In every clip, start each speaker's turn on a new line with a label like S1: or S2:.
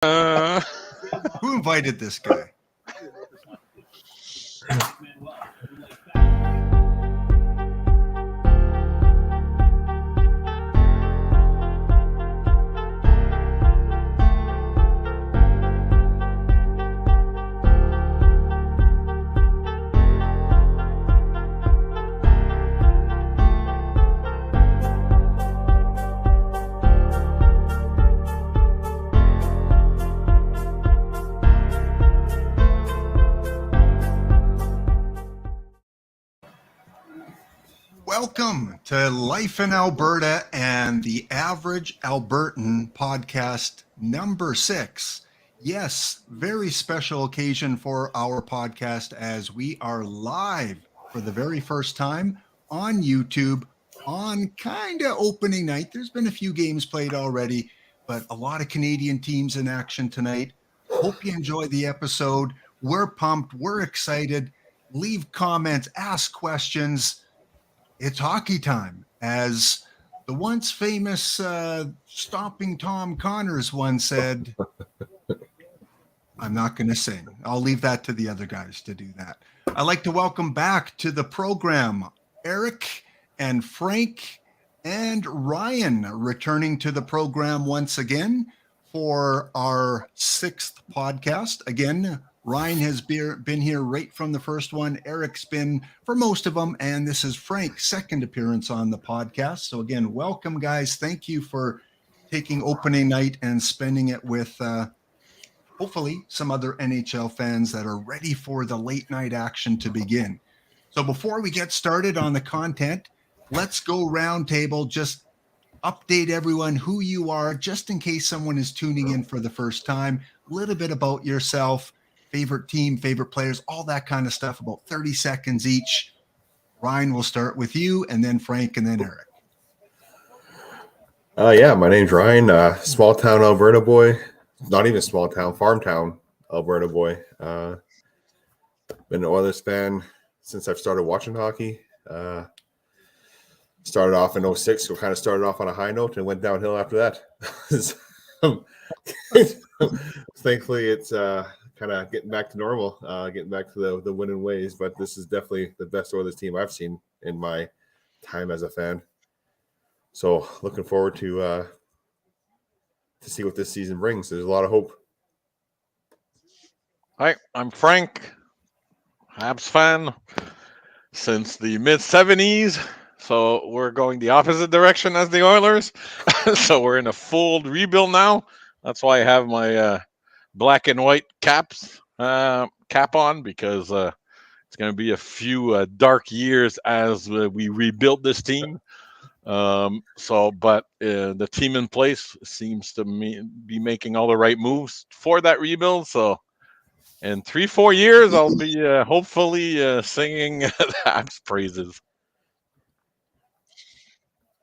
S1: Who invited this guy? Welcome to Life in Alberta and the Average Albertan Podcast number 6. Yes, very special occasion for our podcast as we are live for the very first time on YouTube on kind of opening night. There's been a few games played already, but a lot of Canadian teams in action tonight. Hope you enjoy the episode. We're pumped. We're excited. Leave comments, ask questions. It's hockey time, as the once famous Stomping Tom Connors once said. I'm not going to sing. I'll leave that to the other guys to do that. I'd like to welcome back to the program Eric and Frank and Ryan, returning to the program once again for our 6th podcast. Again, Ryan has been here right from the first one. Eric's been for most of them. And this is Frank's second appearance on the podcast. So again, welcome, guys. Thank you for taking opening night and spending it with hopefully some other NHL fans that are ready for the late night action to begin. So before we get started on the content, let's go round table. Just update everyone who you are, just in case someone is tuning in for the first time. A little bit about yourself. Favorite team, favorite players, all that kind of stuff, about 30 seconds each. Ryan, will start with you, and then Frank, and then Eric.
S2: My name's Ryan, small town Alberta boy. Not even small town, farm town Alberta boy. Been an Oilers fan since I've started watching hockey. Started off in 06, so kind of started off on a high note and went downhill after that. Thankfully, it's kind of getting back to normal, getting back to the winning ways. But this is definitely the best Oilers team I've seen in my time as a fan. So looking forward to see what this season brings. There's a lot of hope.
S3: Hi, I'm Frank, Habs fan since the mid-70s. So we're going the opposite direction as the Oilers. So we're in a full rebuild now. That's why I have my black and white cap on, because it's going to be a few dark years as we rebuild this team. But the team in place seems to be making all the right moves for that rebuild. So in 3-4 years, I'll be hopefully singing the Habs praises.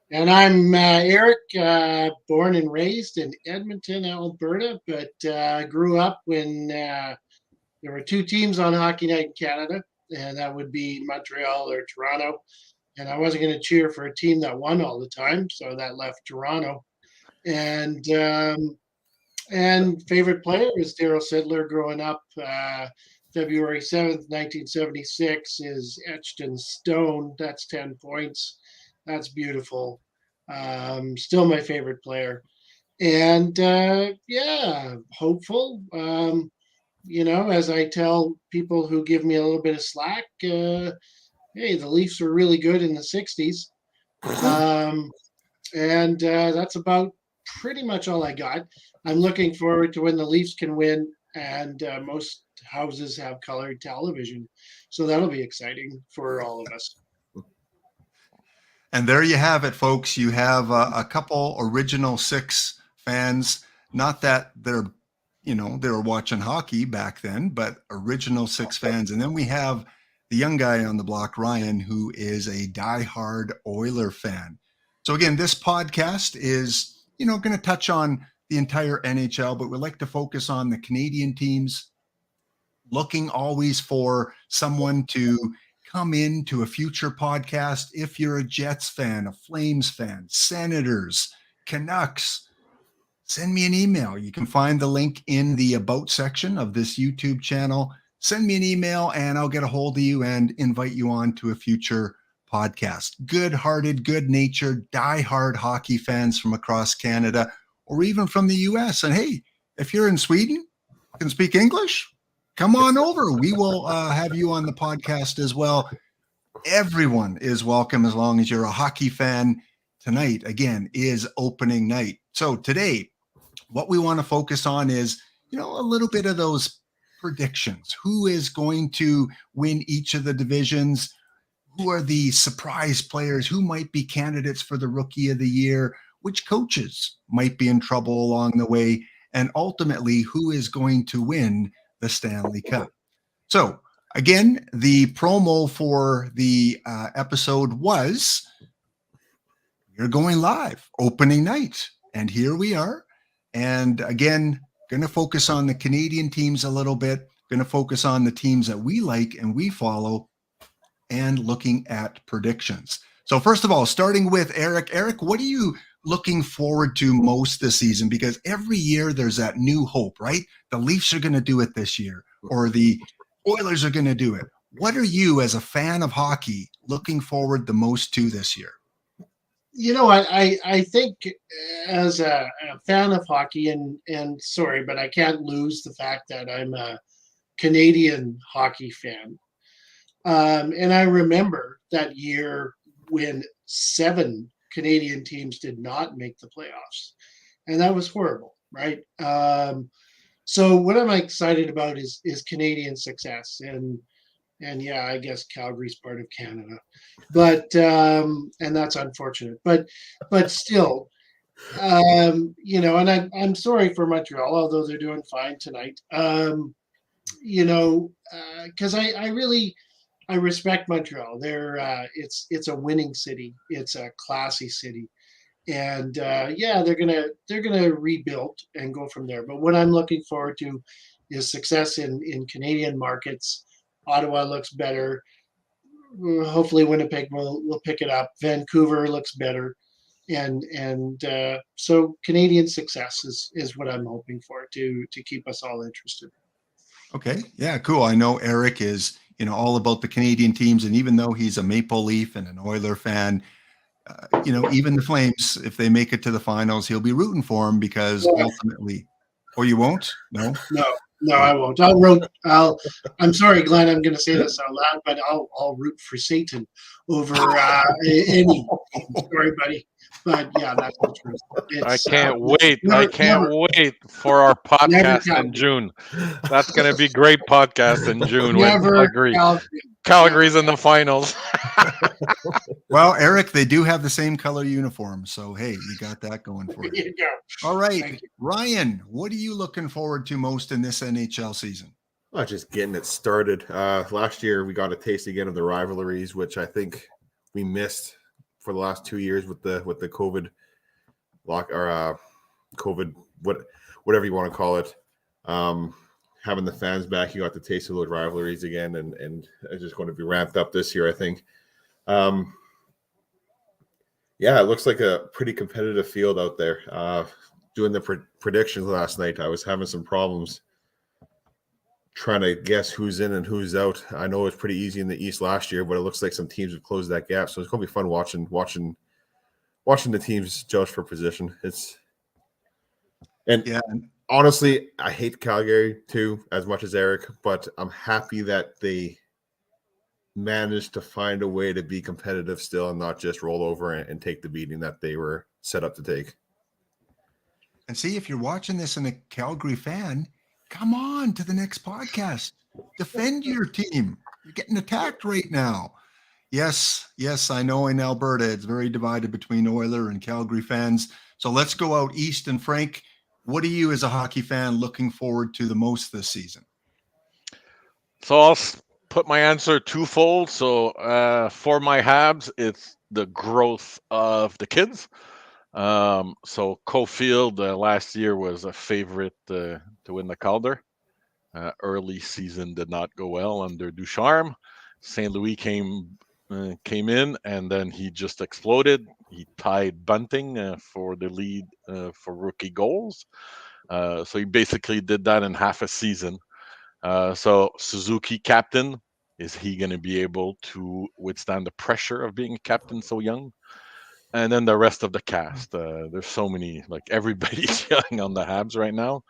S4: And I'm Eric, born and raised in Edmonton, Alberta, but grew up when there were 2 teams on Hockey Night in Canada, and that would be Montreal or Toronto. And I wasn't going to cheer for a team that won all the time, so that left Toronto. And favorite player is Daryl Sittler growing up. February 7th, 1976 is etched in stone. That's 10 points. That's beautiful. Still my favorite player. And hopeful. As I tell people who give me a little bit of slack, hey, the Leafs were really good in the 60s. That's about pretty much all I got. I'm looking forward to when the Leafs can win, and most houses have colored television. So that'll be exciting for all of us.
S1: And there you have it, folks. You have a couple original 6 fans. Not that they were watching hockey back then, but original 6 fans. And then we have the young guy on the block, Ryan, who is a diehard Oiler fan. So again, this podcast is, going to touch on the entire NHL, but we'd like to focus on the Canadian teams, looking always for someone to come into a future podcast. If you're a Jets fan, a Flames fan, Senators, Canucks, send me an email. You can find the link in the About section of this YouTube channel. Send me an email and I'll get a hold of you and invite you on to a future podcast. Good-hearted, good-natured, die-hard hockey fans from across Canada or even from the US. And hey, if you're in Sweden, can speak English, come on over. We will have you on the podcast as well. Everyone is welcome as long as you're a hockey fan. Tonight, again, is opening night. So today, what we want to focus on is, a little bit of those predictions. Who is going to win each of the divisions? Who are the surprise players? Who might be candidates for the Rookie of the Year? Which coaches might be in trouble along the way? And ultimately, who is going to win the Stanley Cup? So, again, the promo for the episode was, you're going live, opening night. And here we are. And again, going to focus on the Canadian teams a little bit, going to focus on the teams that we like and we follow, and looking at predictions. So first of all, starting with Eric. Eric, what are you looking forward to most this season? Because every year there's that new hope, right? The Leafs are going to do it this year, or the Oilers are going to do it. What are you, as a fan of hockey, looking forward the most to this year?
S4: I think as a fan of hockey, and sorry, but I can't lose the fact that I'm a Canadian hockey fan. And I remember that year when 7 Canadian teams did not make the playoffs. And that was horrible, right? So what I'm excited about is Canadian success. And yeah, I guess Calgary's part of Canada, but and that's unfortunate. But still, and I'm sorry for Montreal, although they're doing fine tonight. Because I respect Montreal. It's a winning city. It's a classy city, and they're gonna rebuild and go from there. But what I'm looking forward to is success in Canadian markets. Ottawa looks better. Hopefully Winnipeg will pick it up. Vancouver looks better. And so Canadian success is what I'm hoping for to keep us all interested.
S1: Okay. Yeah, cool. I know Eric is, all about the Canadian teams. And even though he's a Maple Leaf and an Oiler fan, even the Flames, if they make it to the finals, he'll be rooting for them because ultimately, or you won't? No?
S4: No, I won't. I'm sorry, Glenn. I'm going to say this out loud, but I'll root for Satan over any. Sorry, buddy. But yeah, that's the truth.
S3: I can't wait. I can't wait for our podcast in June. That's going to be great podcast in June. Calgary's in the finals.
S1: Well, Eric, they do have the same color uniform. So, hey, you got that going for you.
S4: There you go.
S1: All right. Ryan, what are you looking forward to most in this NHL season?
S2: Well, just getting it started. Last year, we got a taste again of the rivalries, which I think we missed for the last 2 years with the COVID COVID, whatever you want to call it. Having the fans back, you got the taste of those rivalries again, and it's just going to be ramped up this year, I think. It looks like a pretty competitive field out there. Doing the predictions last night, I was having some problems trying to guess who's in and who's out. I know it was pretty easy in the East last year, but it looks like some teams have closed that gap. So it's going to be fun watching the teams judge for position. Honestly, I hate Calgary too, as much as Eric, but I'm happy that they managed to find a way to be competitive still and not just roll over and take the beating that they were set up to take.
S1: And see, if you're watching this and a Calgary fan, come on to the next podcast. Defend your team. You're getting attacked right now. Yes, I know in Alberta it's very divided between Oiler and Calgary fans. So let's go out east. And Frank, what are you as a hockey fan looking forward to the most this season?
S3: So I'll put my answer twofold. So for my Habs, it's the growth of the kids. So Caulfield last year was a favorite to win the Calder. Early season did not go well under Ducharme. St. Louis came came in, and then he just exploded. He tied Bunting for the lead for rookie goals. So he basically did that in half a season. So Suzuki captain, is he going to be able to withstand the pressure of being a captain so young? And then the rest of the cast. There's so many, like everybody's young on the Habs right now.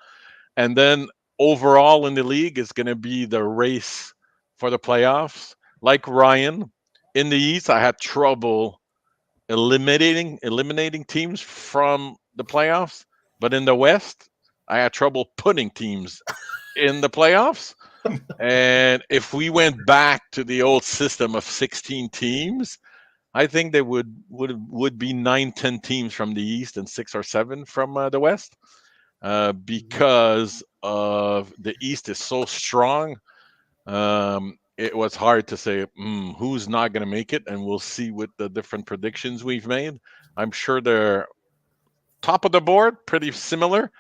S3: And then overall in the league is going to be the race for the playoffs. Like Ryan, in the East, I had trouble eliminating teams from the playoffs, but in the West, I had trouble putting teams in the playoffs. And if we went back to the old system of 16 teams, I think there would be 9-10 teams from the East and 6 or 7 from the West, because of the East is so strong. It was hard to say who's not going to make it, and we'll see with the different predictions we've made. I'm sure they're top of the board, pretty similar,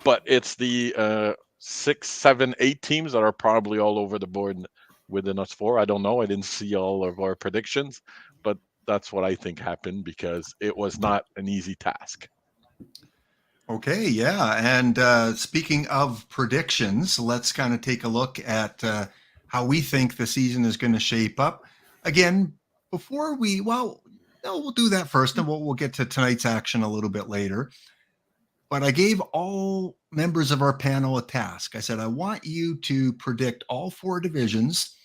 S3: but it's the 6, 7, 8 teams that are probably all over the board within us 4. I don't know. I didn't see all of our predictions, but that's what I think happened because it was not an easy task.
S1: Okay, yeah. And speaking of predictions, let's kind of take a look at how we think the season is going to shape up. Again, before we'll do that first, and we'll get to tonight's action a little bit later. But I gave all members of our panel a task. I said, I want you to predict all 4 divisions,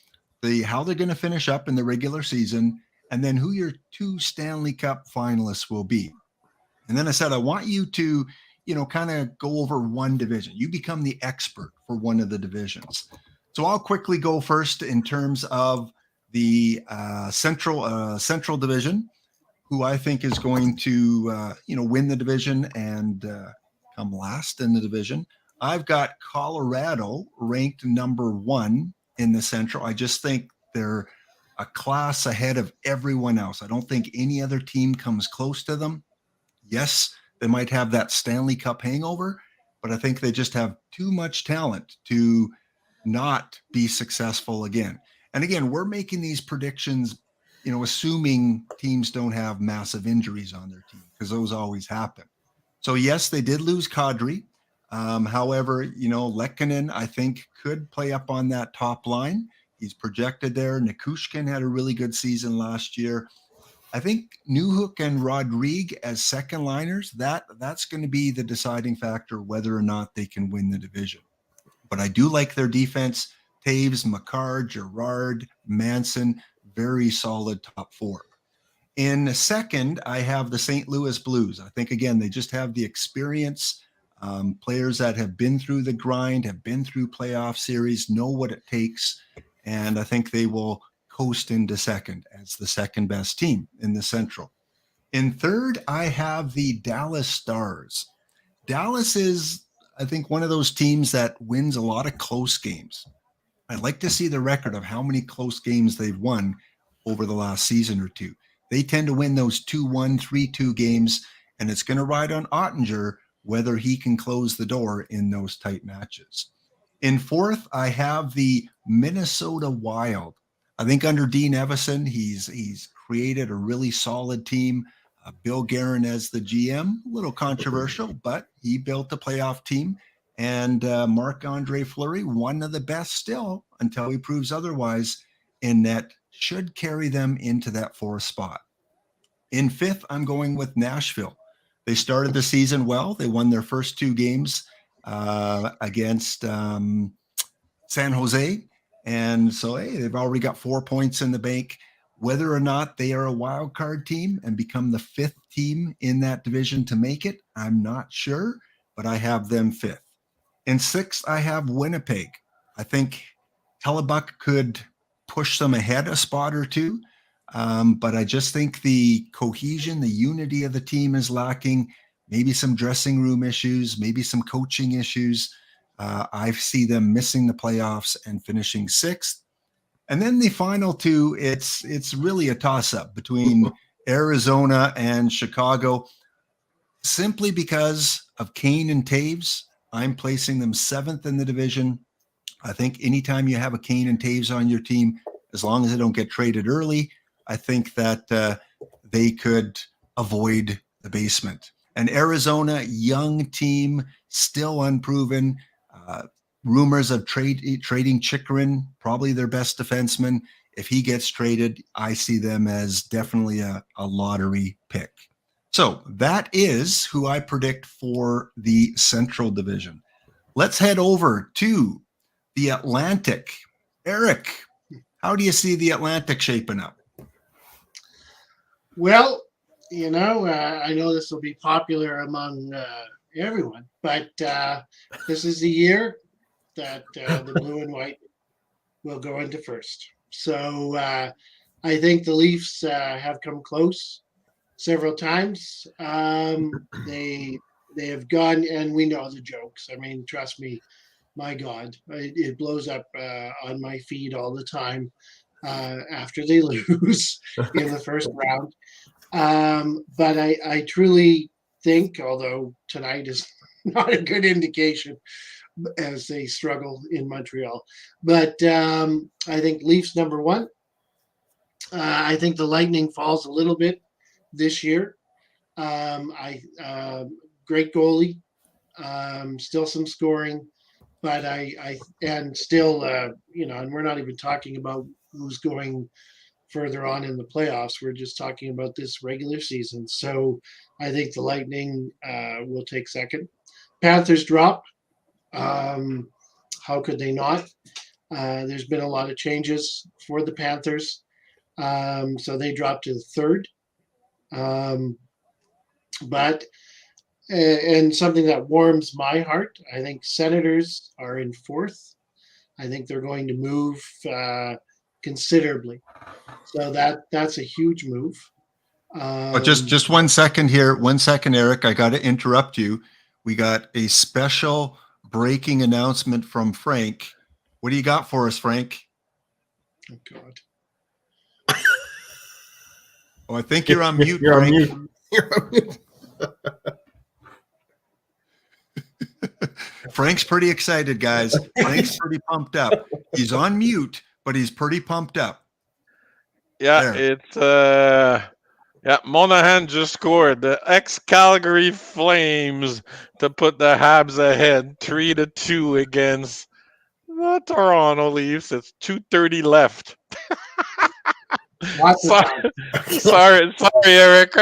S1: how they're going to finish up in the regular season, and then who your 2 Stanley Cup finalists will be. And then I said, I want you to, kind of go over one division. You become the expert for one of the divisions. So I'll quickly go first in terms of the Central Division, who I think is going to, win the division and come last in the division. I've got Colorado ranked number 1 in the Central. I just think they're a class ahead of everyone else. I don't think any other team comes close to them. Yes, they might have that Stanley Cup hangover, but I think they just have too much talent to not be successful again. And again, we're making these predictions, assuming teams don't have massive injuries on their team, because those always happen. So yes, they did lose Kadri. However, Lehkonen, I think, could play up on that top line. He's projected there. Nikushkin had a really good season last year. I think Newhook and Rodrigue as second liners, that's going to be the deciding factor whether or not they can win the division. But I do like their defense. Taves, McCarr, Gerard, Manson, very solid top 4. In second, I have the St. Louis Blues. I think, again, they just have the experience. Players that have been through the grind, have been through playoff series, know what it takes. And I think they will coast into second as the second best team in the Central. In third, I have the Dallas Stars. Dallas is, I think, one of those teams that wins a lot of close games. I'd like to see the record of how many close games they've won over the last season or 2. They tend to win those 2-1, 3-2 games, and it's going to ride on Ottinger whether he can close the door in those tight matches. In fourth, I have the Minnesota Wild. I think under Dean Evison, he's created a really solid team. Bill Guerin as the GM, a little controversial, but he built a playoff team. And Marc-Andre Fleury, one of the best still until he proves otherwise, in that should carry them into that 4th spot. In 5th, I'm going with Nashville. They started the season well. They won their first 2 games against San Jose. And so, hey, they've already got 4 points in the bank. Whether or not they are a wild card team and become the 5th team in that division to make it, I'm not sure, but I have them 5th. In 6th, I have Winnipeg. I think Hellebuck could push them ahead a spot or 2, but I just think the cohesion, the unity of the team is lacking. Maybe some dressing room issues, maybe some coaching issues. I see them missing the playoffs and finishing 6th. And then the final 2, it's really a toss-up between Arizona and Chicago, simply because of Kane and Taves. I'm placing them 7th in the division. I think anytime you have a Kane and Taves on your team, as long as they don't get traded early, I think that they could avoid the basement. And Arizona, young team, still unproven. Rumors of trading Chikrin, probably their best defenseman. If he gets traded, I see them as definitely a lottery pick. So that is who I predict for the Central Division. Let's head over to the Atlantic. Eric, how do you see the Atlantic shaping up?
S4: Well, I know this will be popular among everyone, but this is the year that the blue and white will go into first. So I think the Leafs have come close several times. They have gone, and we know the jokes. I mean, trust me, my God, it blows up on my feed all the time after they lose in the first round. But I truly think, although tonight is not a good indication as they struggle in Montreal, but I think Leafs number one. I think the Lightning falls a little bit this year. Great goalie, still some scoring, but and still, and we're not even talking about who's going further on in the playoffs. We're just talking about this regular season. So I think the Lightning will take second. Panthers drop. How could they not? There's been a lot of changes for the Panthers. So they dropped to the third. But something that warms my heart, I think Senators are in fourth. I think they're going to move considerably. So that's a huge move.
S1: But just 1 second here. 1 second, Eric. I got to interrupt you. We got a special breaking announcement from Frank. What do you got for us, Frank?
S4: Oh, God.
S1: Oh, I think you're on mute,
S2: You're on
S1: Frank.
S2: mute. You're on mute.
S1: Frank's pretty excited, guys. Frank's pretty pumped up. He's on mute, but he's pretty pumped up.
S3: Yeah,
S1: There.
S3: it's Monahan just scored the ex-Calgary Flames to put the Habs ahead 3-2 against the Toronto Leafs. It's 2:30 left. Sorry, Eric.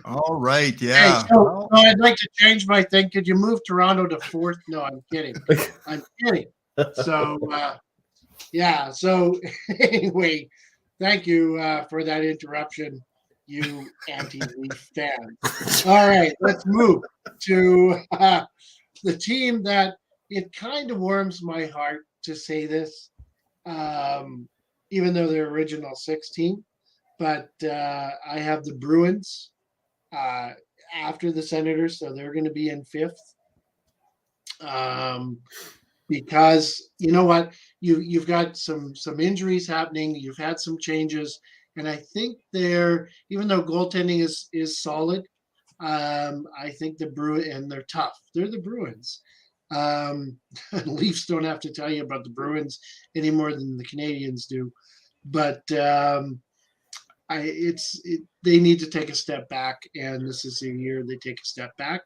S1: All right,
S4: Hey,
S1: yeah.
S4: so I'd like to change my thing. Could you move Toronto to fourth? No, I'm kidding. I'm kidding. So, yeah. So, anyway, thank you for that interruption, you anti-Leaf fans. All right, let's move to the team that it kind of warms my heart to say this, even though they're original 16. But I have the Bruins after the Senators, so they're going to be in fifth. Because you know what, you've got some injuries happening, you've had some changes, and I think they're, even though goaltending is solid, I think the Bruins, and they're tough. They're the Bruins. Leafs don't have to tell you about the Bruins any more than the Canadiens do, but they need to take a step back, and this is the year they take a step back.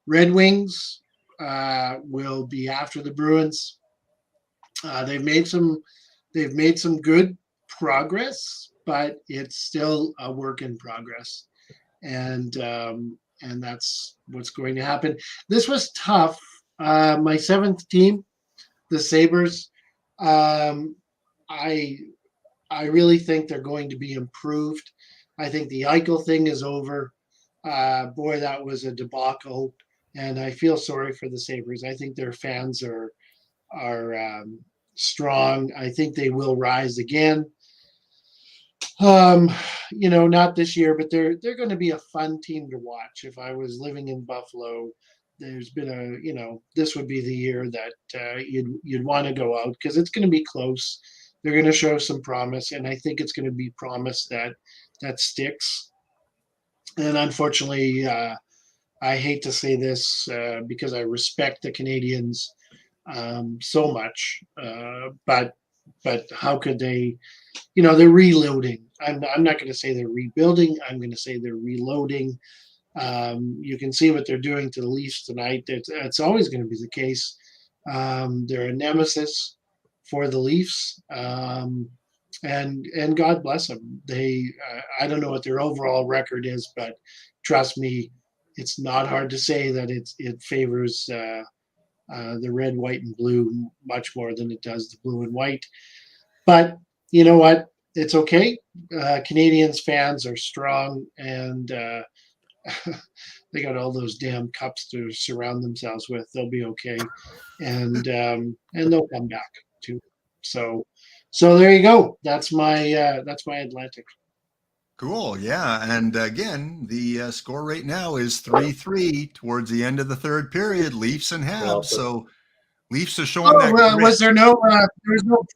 S4: Red Wings will be after the Bruins. They've made some good progress, but it's still a work in progress, and that's what's going to happen. This was tough. My seventh team, the Sabres. I really think they're going to be improved. I think the Eichel thing is over. Boy, that was a debacle, and I feel sorry for the Sabres. I think their fans are strong. I think they will rise again. Not this year, but they're going to be a fun team to watch. If I was living in Buffalo, there's been this would be the year that you'd want to go out, because it's going to be close. They're going to show some promise, and I think it's going to be promise that sticks. And unfortunately, I hate to say this because I respect the Canadiens so much, but but how could they? They're reloading. I'm not going to say they're rebuilding. I'm going to say they're reloading. You can see what they're doing to the Leafs tonight. It's always going to be the case. They're a nemesis for the Leafs, and God bless them. I don't know what their overall record is, but trust me, it's not hard to say that it favors the red, white, and blue much more than it does the blue and white. But you know what? It's okay. Canadiens fans are strong, and they got all those damn cups to surround themselves with. They'll be okay, and they'll come back too. So there you go. That's my Atlantic.
S1: Cool. Yeah. And again, the score right now is 3-3 towards the end of the third period, Leafs and Habs. So Leafs are showing that.
S4: Was there no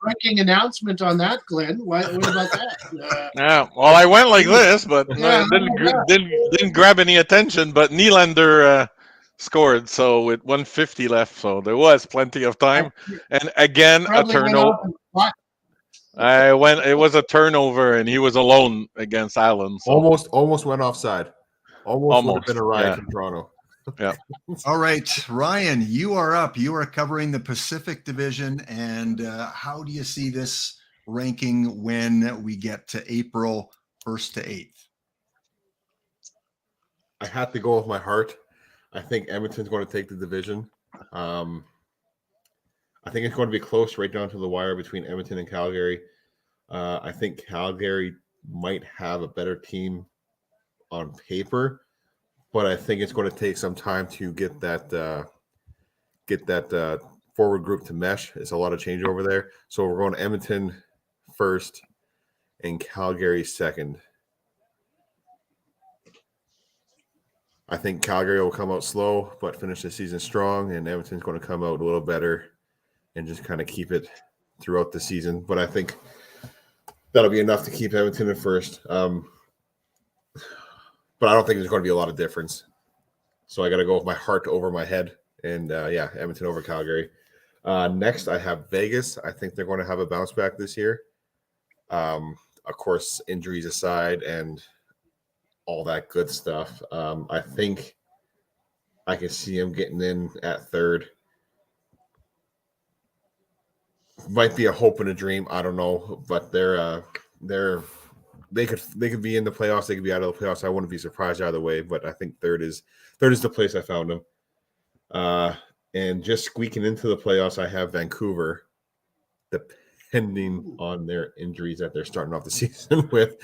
S4: breaking announcement on that, Glenn? What about that?
S3: Yeah, well, I went like this, but didn't grab any attention. But Nylander scored, so with 150 left, so there was plenty of time. And again, a turnover. It was a turnover, and he was alone against Allen. So.
S2: Almost went offside. Almost would have been a riot from Toronto.
S3: Yeah.
S1: All right, Ryan, you are up. You are covering the Pacific Division, and how do you see this ranking when we get to April 1st to 8th?
S2: I have to go with my heart. I think Edmonton's going to take the division. I think it's going to be close right down to the wire between Edmonton and Calgary. I think Calgary might have a better team on paper, but I think it's going to take some time to get that forward group to mesh. It's a lot of change over there. So we're going Edmonton first and Calgary second. I think Calgary will come out slow, but finish the season strong, and Edmonton's going to come out a little better and just kind of keep it throughout the season. But I think that'll be enough to keep Edmonton in first. But I don't think there's going to be a lot of difference. So I got to go with my heart over my head. And, Edmonton over Calgary. Next, I have Vegas. I think they're going to have a bounce back this year. Of course, injuries aside and all that good stuff. I think I can see them getting in at third. Might be a hope and a dream. I don't know. But they could be in the playoffs. They could be out of the playoffs. I wouldn't be surprised either way. But I think third is the place I found them. And just squeaking into the playoffs, I have Vancouver, depending on their injuries that they're starting off the season with.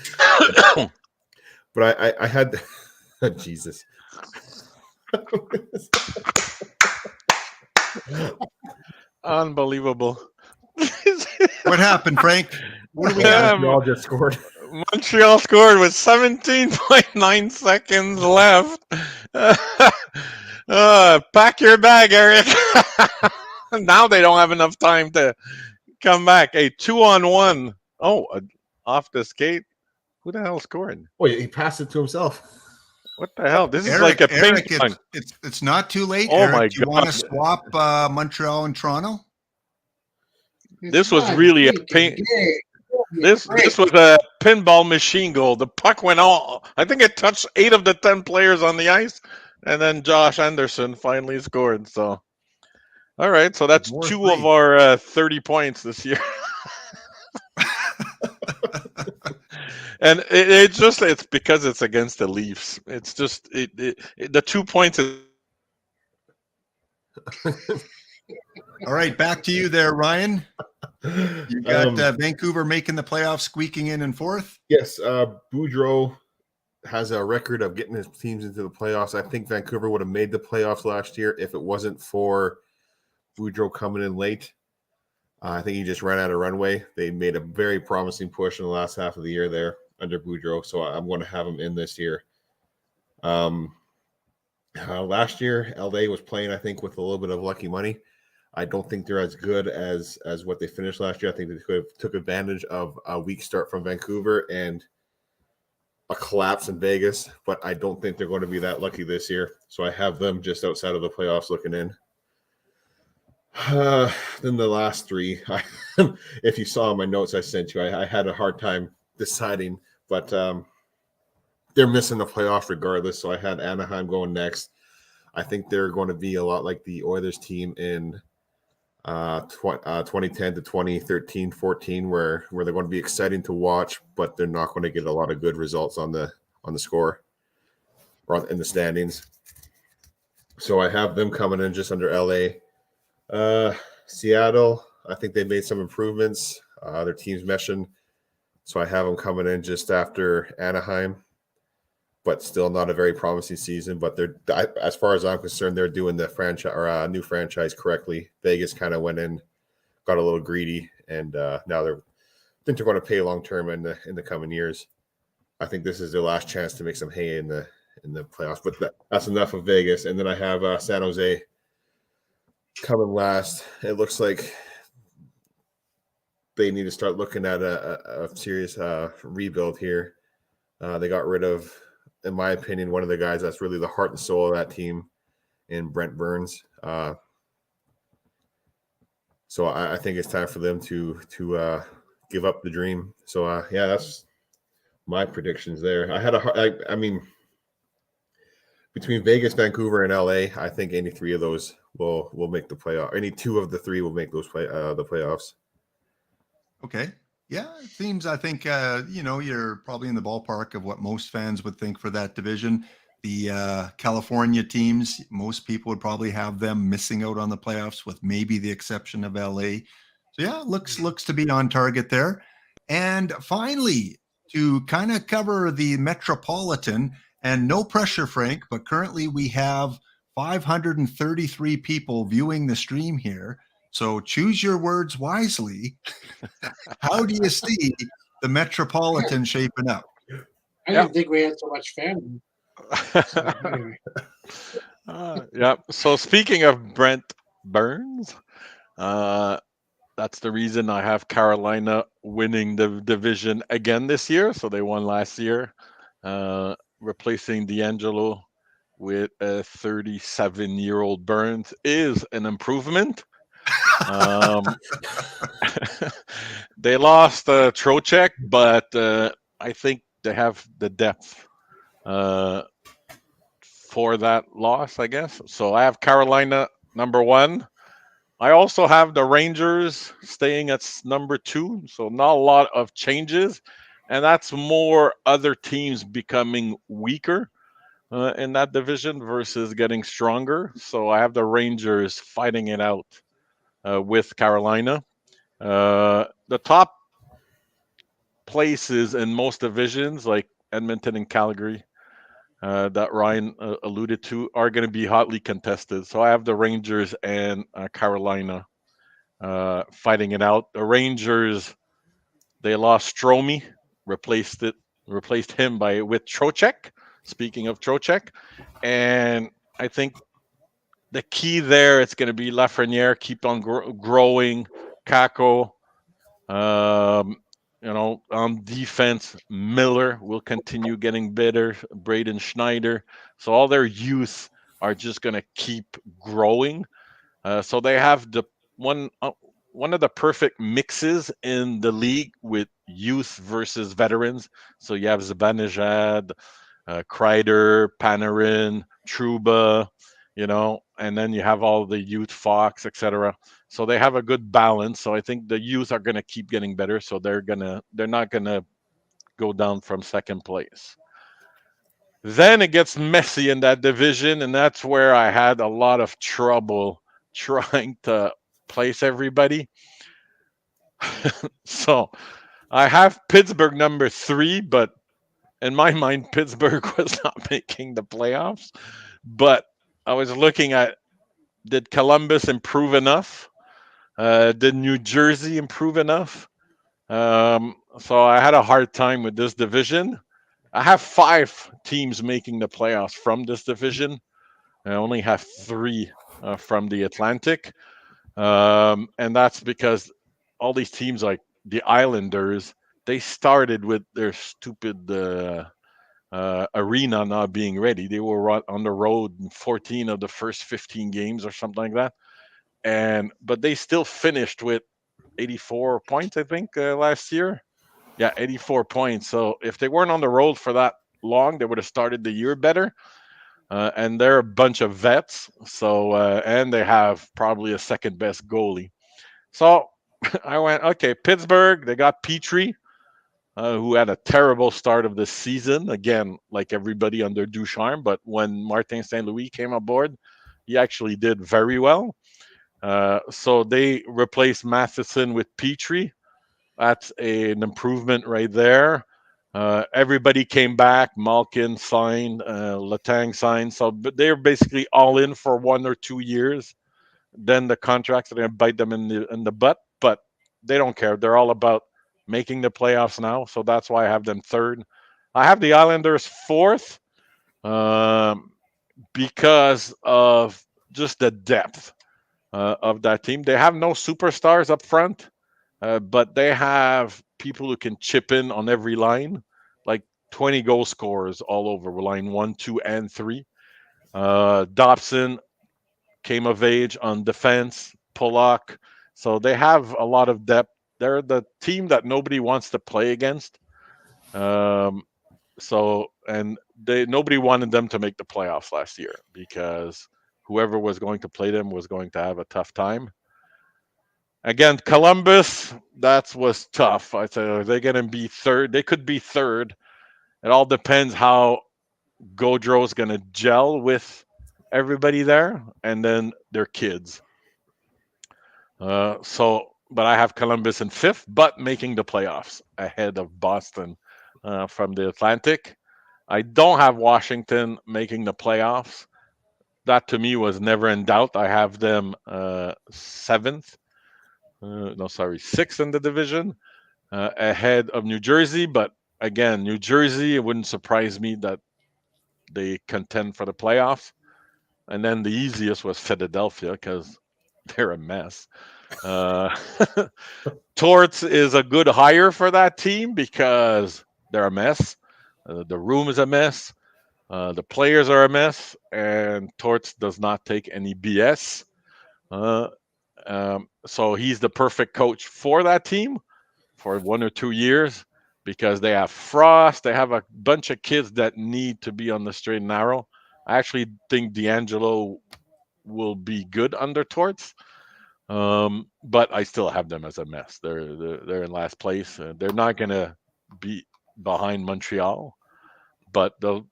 S2: But I had Jesus.
S3: Unbelievable.
S1: What happened, Frank? What do we got?
S2: Montreal just scored.
S3: Montreal scored with 17.9 seconds left. Pack your bag, Eric. Now they don't have enough time to come back. A 2-on-1. Oh, off the skate. Who the hell scored?
S2: Oh, he passed it to himself.
S3: What the hell? This is
S1: Eric,
S3: like a ping pong.
S1: It's not too late.
S3: Oh,
S1: Eric,
S3: my
S1: do you want to
S3: God.
S1: swap Montreal and Toronto?
S3: This was really a ping. This was a pinball machine goal. The puck went all. I think it touched 8 of the 10 players on the ice, and then Josh Anderson finally scored. So, all right. So that's 2 of our 30 points this year. And it's because it's against the Leafs. It's just the 2 points is.
S1: All right, back to you there, Ryan. You got Vancouver making the playoffs, squeaking in fourth.
S2: Yes, Boudreau has a record of getting his teams into the playoffs. I think Vancouver would have made the playoffs last year if it wasn't for Boudreau coming in late. I think he just ran out of runway. They made a very promising push in the last half of the year there under Boudreau, so I'm going to have him in this year. Last year, LA was playing, I think, with a little bit of lucky money. I don't think they're as good as what they finished last year. I think they could have took advantage of a weak start from Vancouver and a collapse in Vegas, but I don't think they're going to be that lucky this year. So I have them just outside of the playoffs looking in. Then the last three, if you saw my notes I sent you, I had a hard time deciding, but they're missing the playoff regardless. So I had Anaheim going next. I think they're going to be a lot like the Oilers team in 2010 to 2013, 14, where they're going to be exciting to watch, but they're not going to get a lot of good results on the score or in the standings. So I have them coming in just under LA. Seattle, I think they made some improvements. Their team's meshing. So I have them coming in just after Anaheim, but still not a very promising season. But they're, as far as I'm concerned, they're doing the franchise or new franchise correctly. Vegas kind of went in, got a little greedy, and now I think they're going to pay long term in the coming years. I think this is their last chance to make some hay in the playoffs. But that's enough of Vegas. And then I have San Jose coming last. It looks like they need to start looking at a serious rebuild here. They got rid of, in my opinion, one of the guys that's really the heart and soul of that team, in Brent Burns. So I think it's time for them to give up the dream. So yeah, that's my predictions there. I mean, between Vegas, Vancouver, and LA, I think any three of those will make the playoff. Any two of the three will make those the playoffs.
S1: Okay. Yeah, it seems, I think, you're probably in the ballpark of what most fans would think for that division. The California teams, most people would probably have them missing out on the playoffs, with maybe the exception of LA. So yeah, looks to be on target there. And finally, to kind of cover the Metropolitan, and no pressure, Frank, but currently we have 533 people viewing the stream here. So choose your words wisely. How do you see the Metropolitan shaping up?
S4: I didn't think we had so much family. So, anyway.
S3: Yeah. So speaking of Brent Burns, that's the reason I have Carolina winning the division again this year. So they won last year, replacing D'Angelo with a 37-year-old Burns is an improvement. They lost Trocheck, but I think they have the depth for that loss, I guess. So I have Carolina number one. I also have the Rangers staying at number two, so not a lot of changes, and that's more other teams becoming weaker in that division versus getting stronger. So I have the Rangers fighting it out with Carolina. The top places in most divisions, like Edmonton and Calgary, that Ryan alluded to, are going to be hotly contested. So I have the Rangers and Carolina fighting it out. The Rangers, they lost Stromey, replaced him with Trocheck. Speaking of Trocheck, and I think the key there, it's going to be Lafreniere keep on growing. Kako, on defense, Miller will continue getting better. Braden Schneider. So all their youth are just going to keep growing. So they have the one of the perfect mixes in the league with youth versus veterans. So you have Zibanejad, Kreider, Panarin, Trouba, and then you have all the youth, Fox, etc. So they have a good balance. So I think the youth are going to keep getting better. So they're not gonna go down from second place. Then it gets messy in that division, and that's where I had a lot of trouble trying to place everybody. So I have Pittsburgh number 3, but in my mind, Pittsburgh was not making the playoffs. But I was looking at, did Columbus improve enough? Did New Jersey improve enough? So I had a hard time with this division. I have 5 teams making the playoffs from this division. I only have 3 from the Atlantic. And that's because all these teams, like the Islanders, they started with their stupid arena not being ready. They were on the road in 14 of the first 15 games or something like that. but they still finished with 84 points, I think, last year. Yeah, 84 points. So if they weren't on the road for that long, they would have started the year better. And they're a bunch of vets. So and they have probably a second best goalie. So I went, okay, Pittsburgh. They got Petrie, who had a terrible start of the season. Again, like everybody under Ducharme. But when Martin St. Louis came aboard, he actually did very well. So they replaced Matheson with Petrie. That's an improvement right there. Everybody came back. Malkin signed, Letang signed. So they're basically all in for 1 or 2 years. Then the contracts are going to bite them in the butt, but they don't care. They're all about making the playoffs now. So that's why I have them third. I have the Islanders fourth because of just the depth of that team. They have no superstars up front. But they have people who can chip in on every line, like 20 goal scorers all over line 1, 2, and 3. Dobson came of age on defense, Pollock. So they have a lot of depth. They're the team that nobody wants to play against. Nobody wanted them to make the playoffs last year because whoever was going to play them was going to have a tough time. Again, Columbus, that was tough. I said, are they going to be third? They could be third. It all depends how Gaudreau's going to gel with everybody there, and then their kids. But I have Columbus in fifth, but making the playoffs ahead of Boston from the Atlantic. I don't have Washington making the playoffs. That to me was never in doubt. I have them seventh. Sixth in the division, ahead of New Jersey. But again, New Jersey, it wouldn't surprise me that they contend for the playoffs. And then the easiest was Philadelphia because they're a mess. Torts is a good hire for that team because they're a mess. The room is a mess. The players are a mess. And Torts does not take any BS. So he's the perfect coach for that team for 1 or 2 years because they have Frost. They have a bunch of kids that need to be on the straight and narrow. I actually think D'Angelo will be good under Torts, but I still have them as a mess. They're in last place. They're not going to be behind Montreal, but the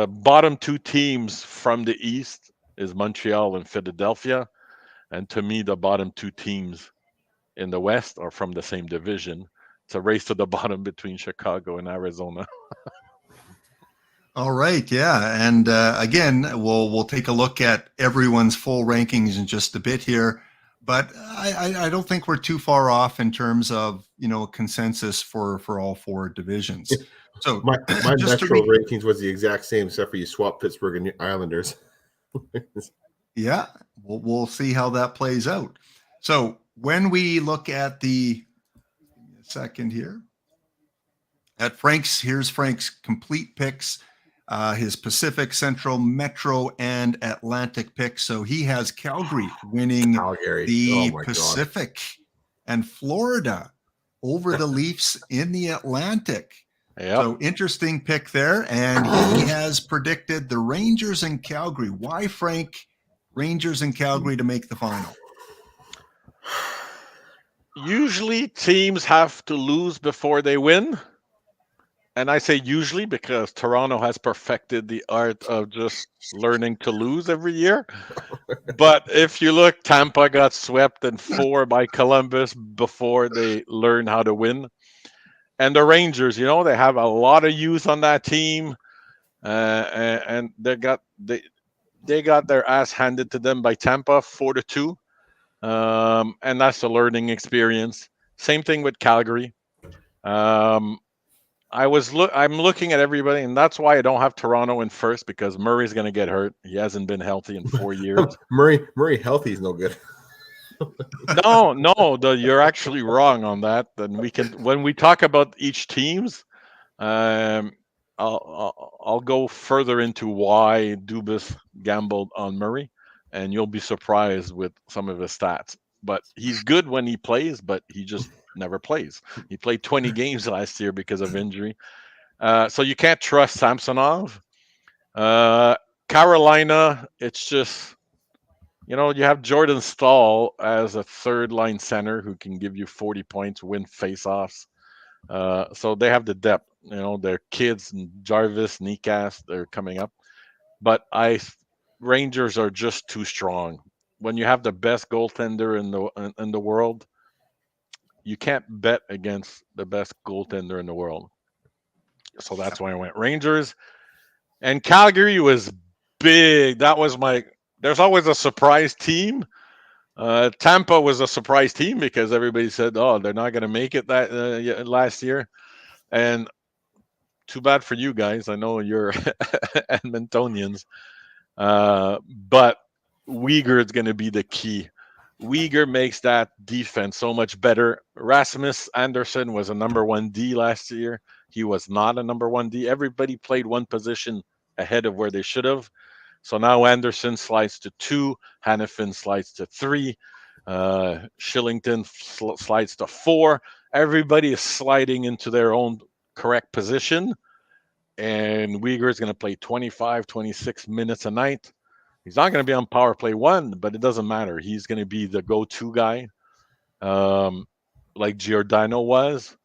S3: bottom 2 teams from the East is Montreal and Philadelphia. And to me, the bottom 2 teams in the West are from the same division. It's a race to the bottom between Chicago and Arizona.
S1: All right, yeah, and again, we'll take a look at everyone's full rankings in just a bit here, but I don't think we're too far off in terms of consensus for all 4 divisions. So
S2: my Metro rankings was the exact same, except for you swap Pittsburgh and Islanders.
S1: Yeah, we'll see how that plays out. So when we look at give me a second here, here's Frank's complete picks, his Pacific, Central, Metro, and Atlantic picks. So he has Calgary winning the Pacific and Florida over the Leafs in the Atlantic.
S3: Yep.
S1: So interesting pick there. And he has predicted the Rangers and Calgary. Why, Frank? Rangers and Calgary to make the final.
S3: Usually teams have to lose before they win. And I say usually because Toronto has perfected the art of just learning to lose every year. But if you look, Tampa got swept in 4 by Columbus before they learned how to win. And the Rangers, they have a lot of youth on that team. And they got their ass handed to them by Tampa 4-2. And that's a learning experience. Same thing with Calgary. I'm looking at everybody, and that's why I don't have Toronto in first because Murray's going to get hurt. He hasn't been healthy in 4 years.
S2: Murray healthy is no good.
S3: No, you're actually wrong on that. Then when we talk about each teams, I'll go further into why Dubas gambled on Murray. and you'll be surprised with some of his stats. But he's good when he plays, but he just never plays. He played 20 games last year because of injury. So you can't trust Samsonov. Carolina, it's just, you have Jordan Stahl as a third line center who can give you 40 points, win faceoffs. So they have the depth. Their kids and Jarvis, Nikas, they're coming up. But Rangers are just too strong. When you have the best goaltender in the world, you can't bet against the best goaltender in the world. So that's why I went Rangers. And Calgary was big. There's always a surprise team. Tampa was a surprise team because everybody said, "Oh, they're not going to make it that last year." And too bad for you guys. I know you're Edmontonians, but Uyghur is going to be the key. Uyghur makes that defense so much better. Rasmus Anderson was a number 1D last year. He was not a number 1D. Everybody played one position ahead of where they should have. So now Anderson slides to 2, Hannafin slides to 3, Shillington slides to 4. Everybody is sliding into their own correct position. And Uyghur is going to play 25, 26 minutes a night. He's not going to be on power play 1, but it doesn't matter. He's going to be the go-to guy, like Giordano was.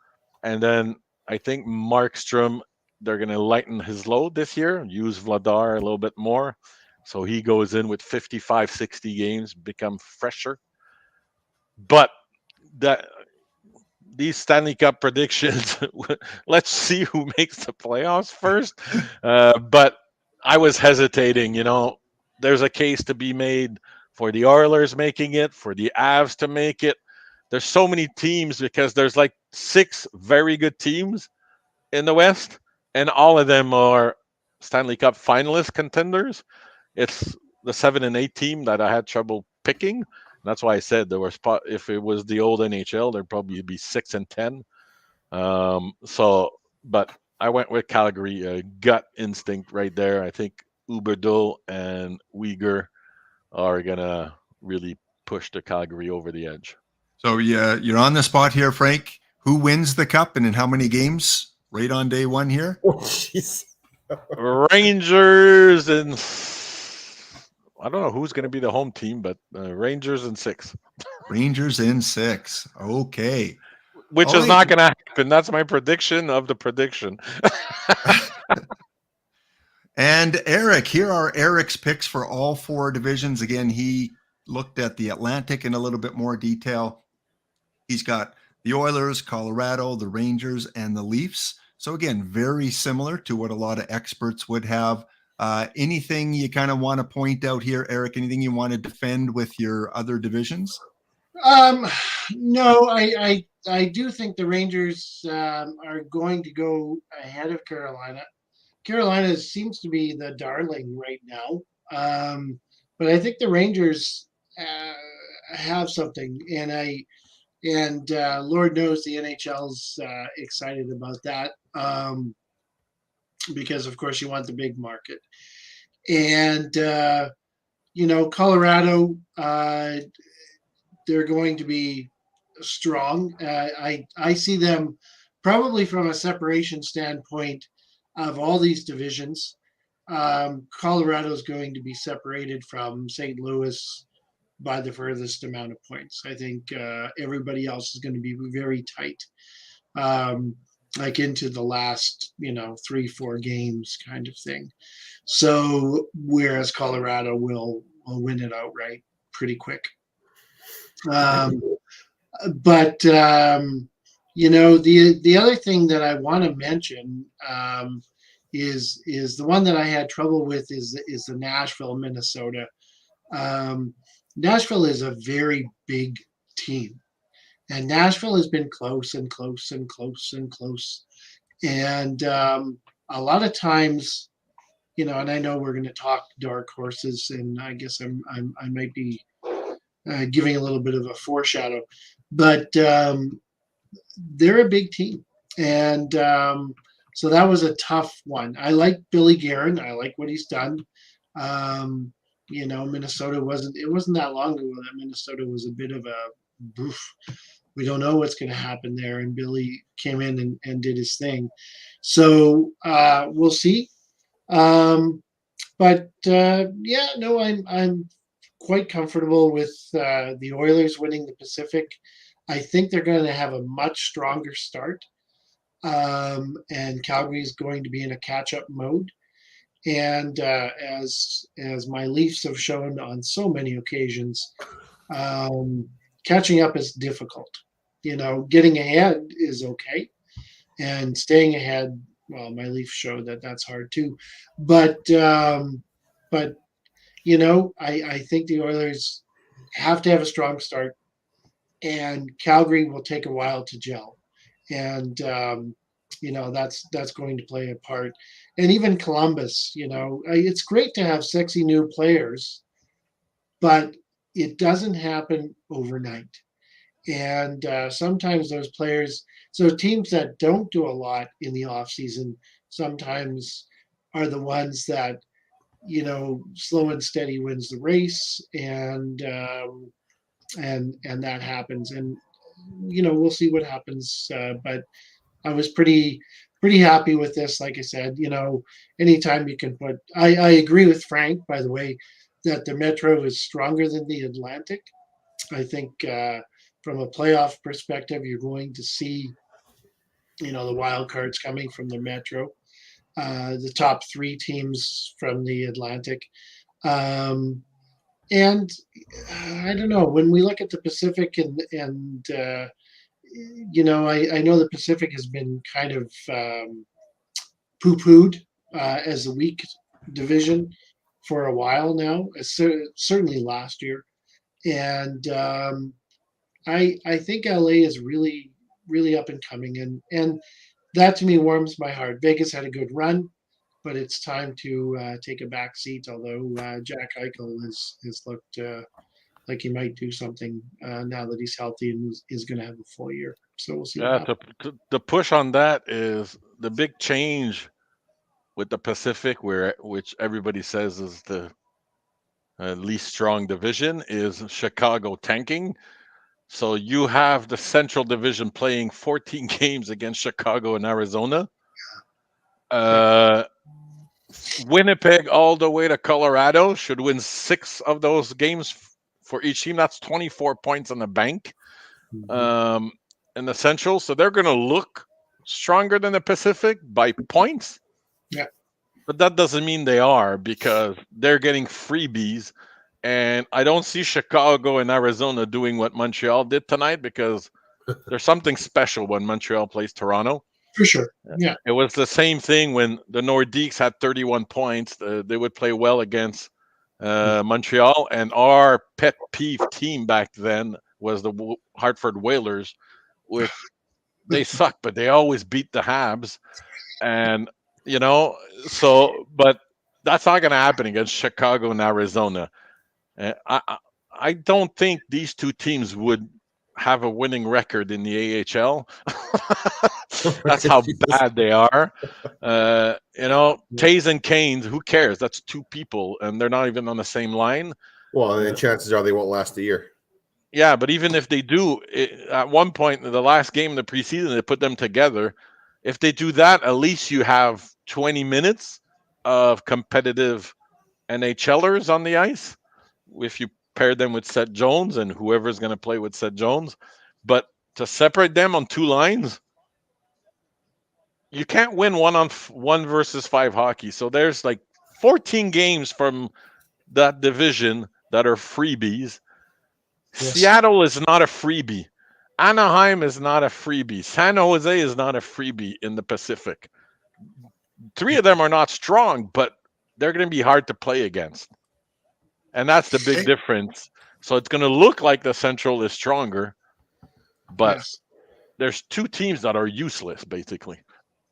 S3: And then I think Markstrom, they're going to lighten his load this year, use Vladar a little bit more. So he goes in with 55, 60 games, become fresher. But these Stanley Cup predictions, let's see who makes the playoffs first. But I was hesitating, there's a case to be made for the Oilers making it, for the Avs to make it. There's so many teams because there's like 6 very good teams in the West, and all of them are Stanley Cup finalist contenders. It's the 7 and 8 team that I had trouble picking. That's why I said there were if it was the old NHL, there'd probably be 6 and 10. But I went with Calgary, gut instinct right there. I think Huberdeau and Uyghur are gonna really push the Calgary over the edge.
S1: So yeah, you're on the spot here, Frank. Who wins the cup and in how many games? Right on day 1 here.
S2: Oh, jeez.
S3: Rangers and I don't know who's going to be the home team, but Rangers in 6.
S1: Rangers in 6. Okay.
S3: Which
S1: All
S3: is
S1: right.
S3: not going to happen. That's my prediction of the prediction.
S1: And Eric, here are Eric's picks for all 4 divisions. Again, he looked at the Atlantic in a little bit more detail. He's got the Oilers, Colorado, the Rangers, and the Leafs. So again, very similar to what a lot of experts would have. Anything you kind of want to point out here, Eric? Anything you want to defend with your other divisions?
S4: No, I do think the Rangers are going to go ahead of Carolina. Carolina seems to be the darling right now, but I think the Rangers have something, and Lord knows the NHL's excited about that because, of course, you want the big market. And Colorado, they're going to be strong. I see them probably from a separation standpoint of all these divisions. Colorado is going to be separated from St. Louis by the furthest amount of points. I think everybody else is going to be very tight, like into the last 3-4 games kind of thing. So whereas Colorado will win it outright pretty quick. But the other thing that I want to mention is the one that I had trouble with is the Nashville, Minnesota. Nashville is a very big team, and Nashville has been close and close and close and close, and a lot of times, and I know we're going to talk dark horses, and I guess I might be giving a little bit of a foreshadow, but they're a big team, and so that was a tough one. I like Billy Guerin. I like what he's done. Minnesota it wasn't that long ago that Minnesota was a bit of a boof. We don't know what's going to happen there. And Billy came in and did his thing. So we'll see. But yeah, no, I'm quite comfortable with the Oilers winning the Pacific. I think they're going to have a much stronger start. And Calgary is going to be in a catch-up mode. And as my Leafs have shown on so many occasions, catching up is difficult. Getting ahead is okay, and staying ahead. Well, my Leafs show that that's hard too, but I think the Oilers have to have a strong start, and Calgary will take a while to gel, and that's going to play a part, and even Columbus. It's great to have sexy new players, but it doesn't happen overnight. And sometimes those players, so teams that don't do a lot in the off season, sometimes are the ones that, slow and steady wins the race, and that happens. And we'll see what happens. But I was pretty happy with this. Like I said, anytime you can put, I agree with Frank, by the way, that the Metro is stronger than the Atlantic. I think from a playoff perspective, you're going to see, the wild cards coming from the Metro, the top three teams from the Atlantic. And I don't know, when we look at the Pacific and I know the Pacific has been kind of poo-pooed as a weak division for a while now, certainly last year. And I think LA is really, really up and coming, and that to me warms my heart. Vegas had a good run, but it's time to take a back seat. Although Jack Eichel has looked like he might do something now that he's healthy and is going to have a full year. So we'll see.
S3: Yeah, the push on that is the big change with the Pacific, which everybody says is the least strong division, is Chicago tanking. So you have the Central Division playing 14 games against Chicago and Arizona. Winnipeg all the way to Colorado should win 6 of those games for each team. That's 24 points in the bank in the Central. So they're going to look stronger than the Pacific by points.
S4: Yeah.
S3: But that doesn't mean they are, because they're getting freebies. And I don't see Chicago and Arizona doing what Montreal did tonight, because there's something special when Montreal plays Toronto.
S4: For sure. Yeah.
S3: It was the same thing when the Nordiques had 31 points. They would play well against Montreal. And our pet peeve team back then was the Hartford Whalers, which they suck, but they always beat the Habs. And, but that's not going to happen against Chicago and Arizona. I don't think these two teams would have a winning record in the AHL. That's how bad they are. Tays and Canes, who cares? That's 2 people, and they're not even on the same line.
S2: Well, and chances are they won't last a year.
S3: Yeah, but even if they do, at one point in the last game of the preseason, they put them together. If they do that, at least you have 20 minutes of competitive NHLers on the ice, if you pair them with Seth Jones and whoever's going to play with Seth Jones. But to separate them on 2 lines, you can't win 1-on-1 versus 5 hockey. So there's like 14 games from that division that are freebies. Yes. Seattle is not a freebie. Anaheim is not a freebie. San Jose is not a freebie in the Pacific. 3 of them are not strong, but they're going to be hard to play against. And that's the big difference. So it's going to look like the Central is stronger, but there's 2 teams that are useless, basically.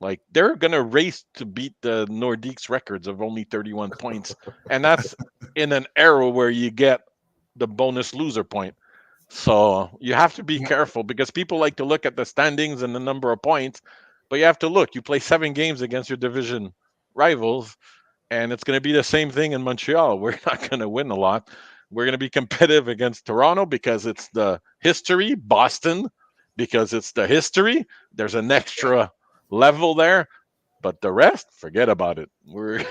S3: Like, they're going to race to beat the Nordiques records of only 31 points. And that's in an era where you get the bonus loser point. So you have to be careful, because people like to look at the standings and the number of points, but you have to look. You play 7 games against your division rivals, And it's going to be the same thing in Montreal. We're not going to win a lot. We're going to be competitive against Toronto because it's the history. Boston, because it's the history. There's an extra level there. But the rest, forget about it. We're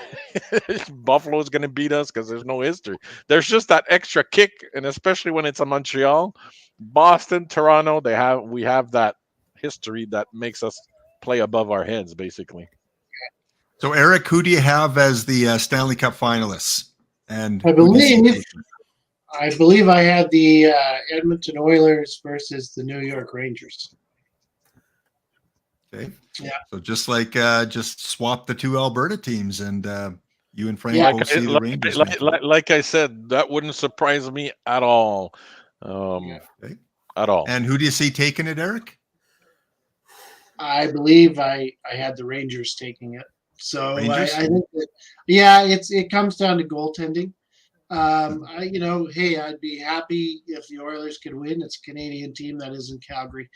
S3: Buffalo's going to beat us because there's no history. There's just that extra kick, and especially when it's a Montreal, Boston, Toronto, we have that history that makes us play above our heads, basically.
S1: So, Eric, who do you have as the Stanley Cup finalists? And
S4: I believe I had the Edmonton Oilers versus the New York Rangers.
S1: Okay.
S4: Yeah.
S1: So just swap the two Alberta teams, and you and Frank
S4: Yeah,
S1: both see the Rangers.
S3: Like I said, that wouldn't surprise me at all.
S1: Okay.
S3: At all.
S1: And who do you see taking it, Eric?
S4: I believe I had the Rangers taking it. So I think that, it comes down to goaltending. I'd be happy if the Oilers could win. It's a Canadian team that is in Calgary.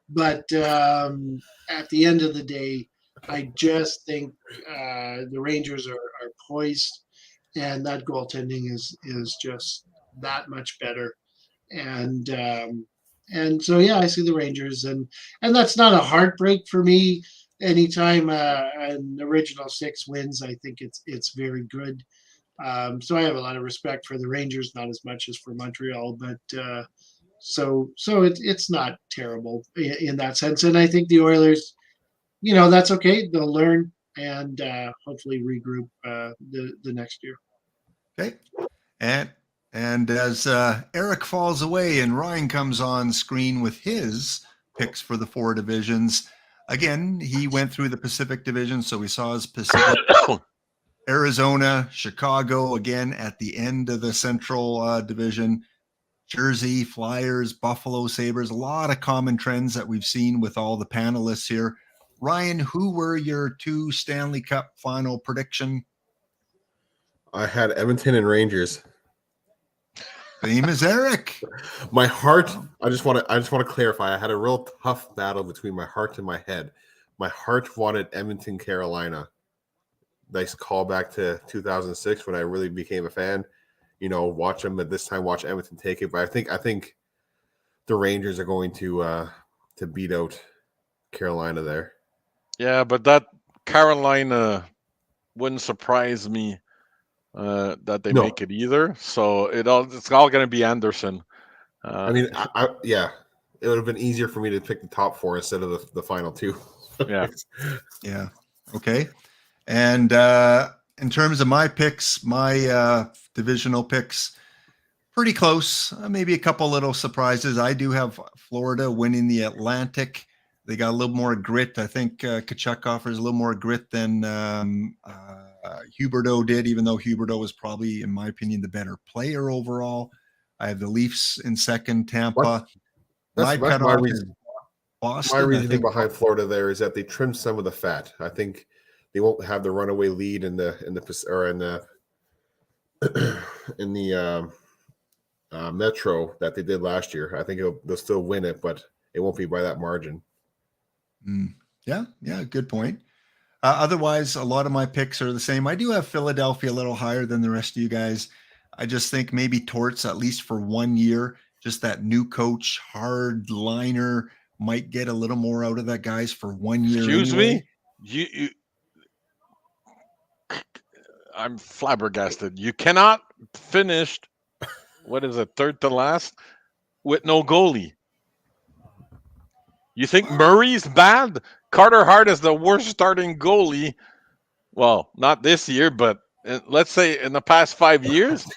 S4: But at the end of the day, I just think the Rangers are poised, and that goaltending is just that much better. And so I see the Rangers, and that's not a heartbreak for me. Anytime an original 6 wins, I think it's very good. So I have a lot of respect for the Rangers, not as much as for Montreal, but. So it's not terrible in that sense, and I think the Oilers, that's okay. They'll learn and hopefully regroup the next year.
S1: Okay, and as Eric falls away and Ryan comes on screen with his picks for the 4 divisions, again he went through the Pacific Division, so we saw his Pacific. Arizona, Chicago again at the end of the Central Division. Jersey, Flyers, Buffalo Sabres, a lot of common trends that we've seen with all the panelists here. Ryan, who were your 2 Stanley Cup final prediction?
S2: I had Edmonton and Rangers.
S1: Same as Eric.
S2: My heart, I just want to clarify. I had a real tough battle between my heart and my head. My heart wanted Edmonton, Carolina. Nice callback to 2006 when I really became a fan. Watch them at this time. Watch Edmonton take it, but I think the Rangers are going to beat out Carolina there.
S3: Yeah, but that Carolina wouldn't surprise me that they make it either. So it's all going to be Anderson.
S2: It would have been easier for me to pick the top 4 instead of the final 2.
S1: Yeah. Okay. And in terms of my picks, my divisional picks, pretty close. Maybe a couple little surprises. I do have Florida winning the Atlantic. They got a little more grit. I think Tkachuk offers a little more grit than Huberdeau did, even though Huberdeau was probably, in my opinion, the better player overall. I have the Leafs in second, Tampa.
S2: That's my reason.
S1: Boston.
S2: My reasoning behind Florida there is that they trimmed some of the fat. I think they won't have the runaway lead in the Metro that they did last year. I think they'll still win it, but it won't be by that margin.
S1: Yeah, good point. Otherwise, a lot of my picks are the same. I do have Philadelphia a little higher than the rest of you guys. I just think maybe Torts, at least for 1 year, just that new coach, hard liner, might get a little more out of that guys for 1 year.
S3: Excuse me? I'm flabbergasted. You cannot finish, third to last, with no goalie. You think Murray's bad? Carter Hart is the worst starting goalie. Well, not this year, but let's say in the past 5 years.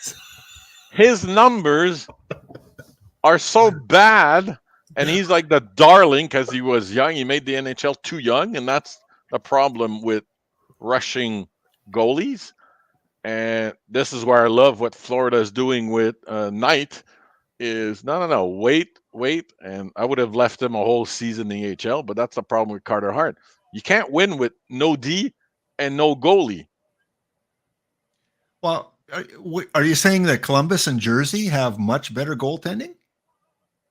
S3: His numbers are so bad, and he's like the darling because he was young. He made the NHL too young, and that's the problem with rushing goalies. And this is where I love what Florida is doing with Knight. Is no, wait, and I would have left him a whole season in the AHL, but that's the problem with Carter Hart. You can't win with no D and no goalie.
S1: Well, are you saying that Columbus and Jersey have much better goaltending?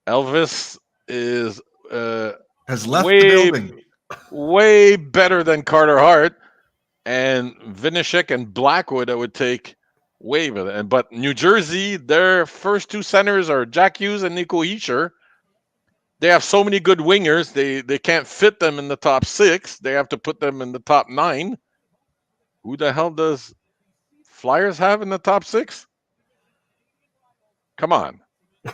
S3: Elvis is
S1: has left the building.
S3: Way better than Carter Hart. and Vinishek and Blackwood, I would take way with it. But New Jersey, their first two centers are Jack Hughes and Nico Hischier. They have so many good wingers, they can't fit them in the top 6. They have to put them in the top 9. Who the hell does Flyers have in the top 6? Come on.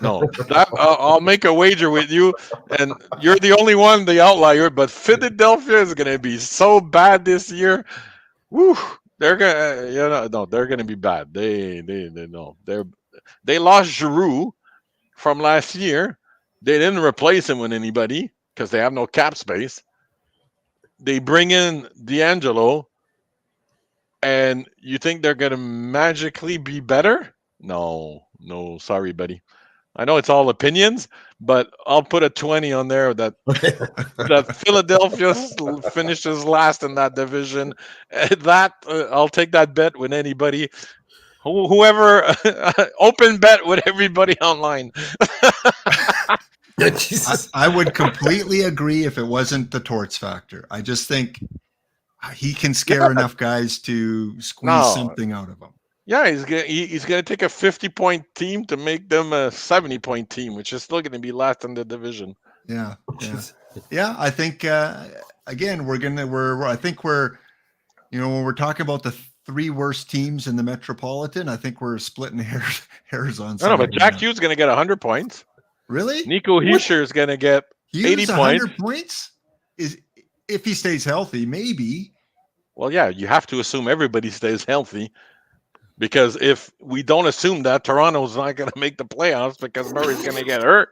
S3: No, that I'll make a wager with you, and you're the only one, the outlier. But Philadelphia is going to be so bad this year. Woo! They're gonna, no, they're gonna be bad. They lost Giroux from last year. They didn't replace him with anybody because they have no cap space. They bring in D'Angelo, and you think they're gonna magically be better? No, sorry, buddy. I know it's all opinions, but I'll put a 20 on there that Philadelphia finishes last in that division. I'll take that bet with anybody. Whoever open bet with everybody online.
S2: Yeah, Jesus.
S1: I would completely agree if it wasn't the Torts factor. I just think he can scare enough guys to squeeze something out of them.
S3: Yeah, he's gonna take a 50-point team to make them a 70-point team, which is still gonna be last in the division.
S1: Yeah. I think again I think we're when we're talking about the 3 worst teams in the Metropolitan, I think we're splitting hairs on.
S3: No, but Jack Hughes is gonna get 100 points.
S1: Really?
S3: Nico Hischier is gonna get 80
S1: 100 points. Is if he stays healthy, maybe.
S3: Well, yeah, you have to assume everybody stays healthy. Because if we don't assume that, Toronto's not going to make the playoffs because Murray's going to get hurt.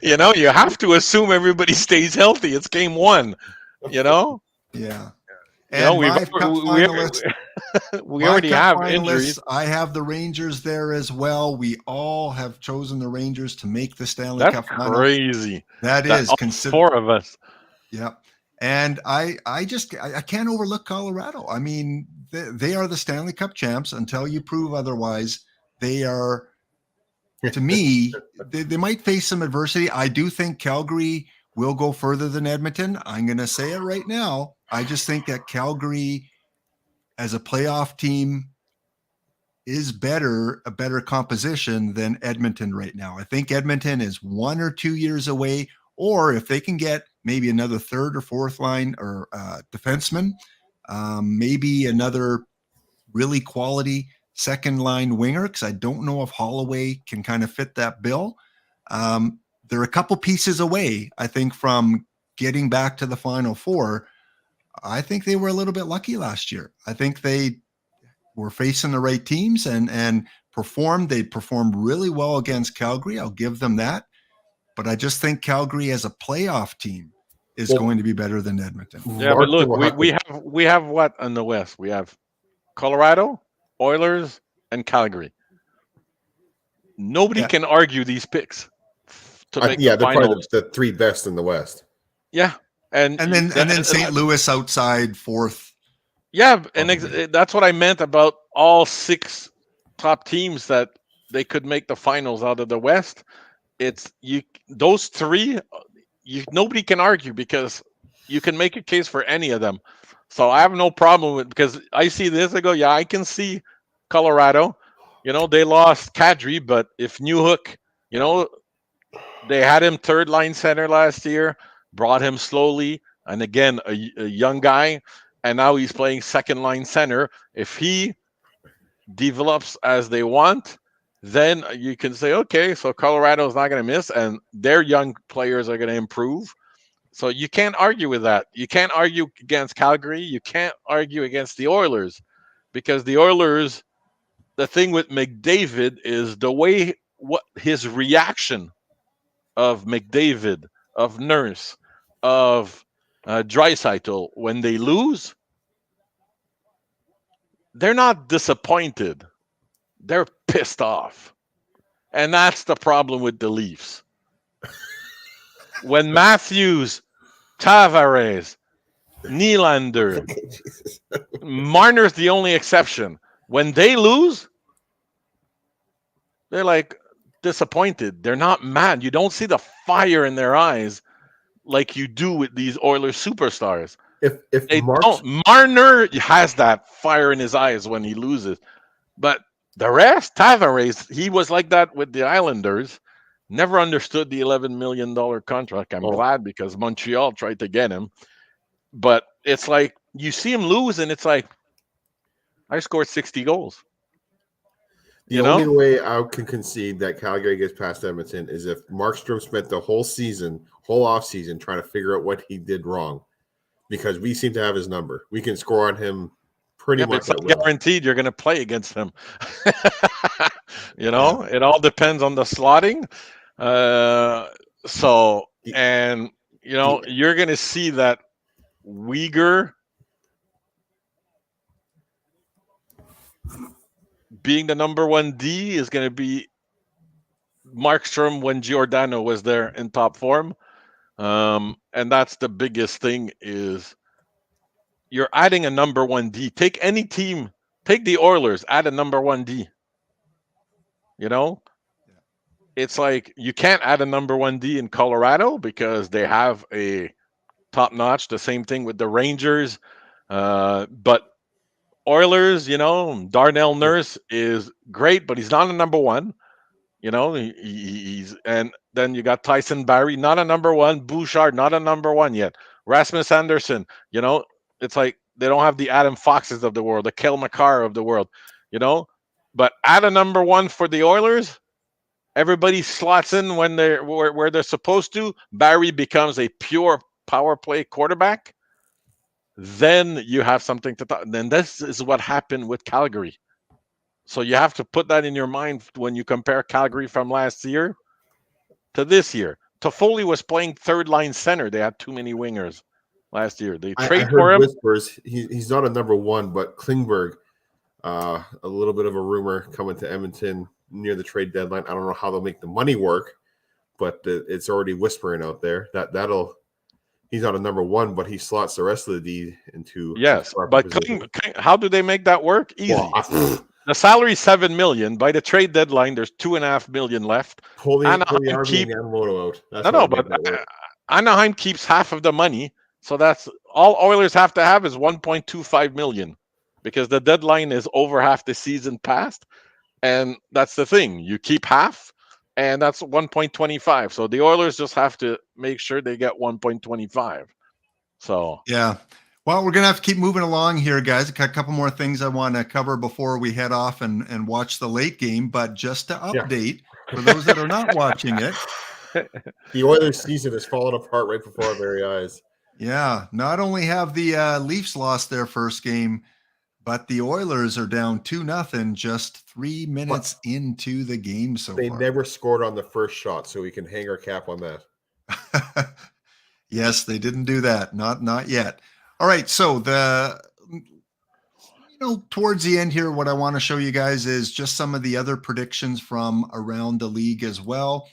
S3: You have to assume everybody stays healthy. It's game 1,
S1: Yeah. And
S3: we already have injuries.
S1: I have the Rangers there as well. We all have chosen the Rangers to make the Stanley Cup final.
S3: That's crazy.
S1: That is.
S3: 4 of us.
S1: Yeah. And I can't overlook Colorado. I mean, they are the Stanley Cup champs until you prove otherwise. They are, to me, they might face some adversity. I do think Calgary will go further than Edmonton. I'm going to say it right now. I just think that Calgary as a playoff team is a better composition than Edmonton right now. I think Edmonton is 1 or 2 years away, or if they can get maybe another 3rd or 4th line or defenseman, maybe another really quality 2nd line winger, because I don't know if Holloway can kind of fit that bill. They're a couple pieces away, I think, from getting back to the Final 4. I think they were a little bit lucky last year. I think they were facing the right teams and performed. They performed really well against Calgary. I'll give them that. But I just think Calgary as a playoff team is going to be better than Edmonton.
S3: Yeah, but look, we have what in the West? We have Colorado, Oilers, and Calgary. Nobody can argue these picks to make the
S2: they're
S3: finals.
S2: probably the 3 best in the West.
S3: Yeah, and
S1: then St. Louis outside 4th.
S3: Yeah, and that's what I meant about all 6 top teams that they could make the finals out of the West. It's those 3. Nobody can argue because you can make a case for any of them. So I have no problem with, because I see this, I go, yeah, I can see Colorado. They lost Kadri, but if Newhook, they had him 3rd line center last year, brought him slowly, and again, a young guy, and now he's playing 2nd line center. If he develops as they want, then you can say, okay, so Colorado is not going to miss, and their young players are going to improve. So you can't argue with that. You can't argue against Calgary. You can't argue against the Oilers, because the Oilers, the thing with McDavid is what his reaction of McDavid, of Nurse, of Draisaitl when they lose. They're not disappointed. They're pissed off. And that's the problem with the Leafs. When Matthews, Tavares, Nylander, Marner's the only exception. When they lose, they're like disappointed. They're not mad. You don't see the fire in their eyes like you do with these Oilers superstars.
S2: if
S3: They
S2: Mark's
S3: don't. Marner has that fire in his eyes when he loses, but the rest, Tavares, he was like that with the Islanders. Never understood the $11 million contract. I'm glad because Montreal tried to get him, but it's like you see him lose, and it's like I scored 60 goals.
S2: the only way I can concede that Calgary gets past Edmonton is if Markstrom spent the whole off season, trying to figure out what he did wrong, because we seem to have his number. We can score on him pretty
S3: But
S2: much.
S3: it's not guaranteed you're going to play against him. It all depends on the slotting. You're going to see that Uyghur being the number 1 D is going to be Markstrom when Giordano was there in top form. And that's the biggest thing is you're adding a number 1 D. Take any team, take the Oilers, add a number 1 D. It's like you can't add a number 1 D in Colorado because they have a top notch. The same thing with the Rangers. But Oilers, Darnell Nurse is great, but he's not a number 1. He's and then you got Tyson Barrie, not a number 1. Bouchard, not a number 1 yet. Rasmus Anderson, it's like they don't have the Adam Foxes of the world, the Kel McCarr of the world, But add a number 1 for the Oilers. Everybody slots in when where they're supposed to. Barrie becomes a pure power play quarterback. Then you have something to talk. Then this is what happened with Calgary. So you have to put that in your mind when you compare Calgary from last year to this year. Toffoli was playing third line center. They had too many wingers last year. They trade for him.
S2: Whispers. He's not a number 1, but Klingberg, a little bit of a rumor coming to Edmonton near the trade deadline. I don't know how they'll make the money work, but it's already whispering out there that'll. He's not a number 1, but he slots the rest of the D into.
S3: Yes, but how do they make that work? Easy. Well, the salary is $7 million. By the trade deadline, there's $2.5 million left. Anaheim keeps half of the money, so that's all Oilers have to have is $1.25 million, because the deadline is over half the season past, and that's the thing. You keep half. And that's 1.25. So the Oilers just have to make sure they get 1.25. So
S1: yeah. Well, we're gonna have to keep moving along here, guys. A couple more things I want to cover before we head off and watch the late game. But just to update for those that are not watching it,
S2: the Oilers season has fallen apart right before our very eyes.
S1: Yeah. Not only have the Leafs lost their first game, but the Oilers are down 2-0 just 3 minutes into the game so
S2: they
S1: far.
S2: Never scored on the first shot, so we can hang our cap on that.
S1: Yes, they didn't do that. Not yet. All right, so towards the end here, what I want to show you guys is just some of the other predictions from around the league as well.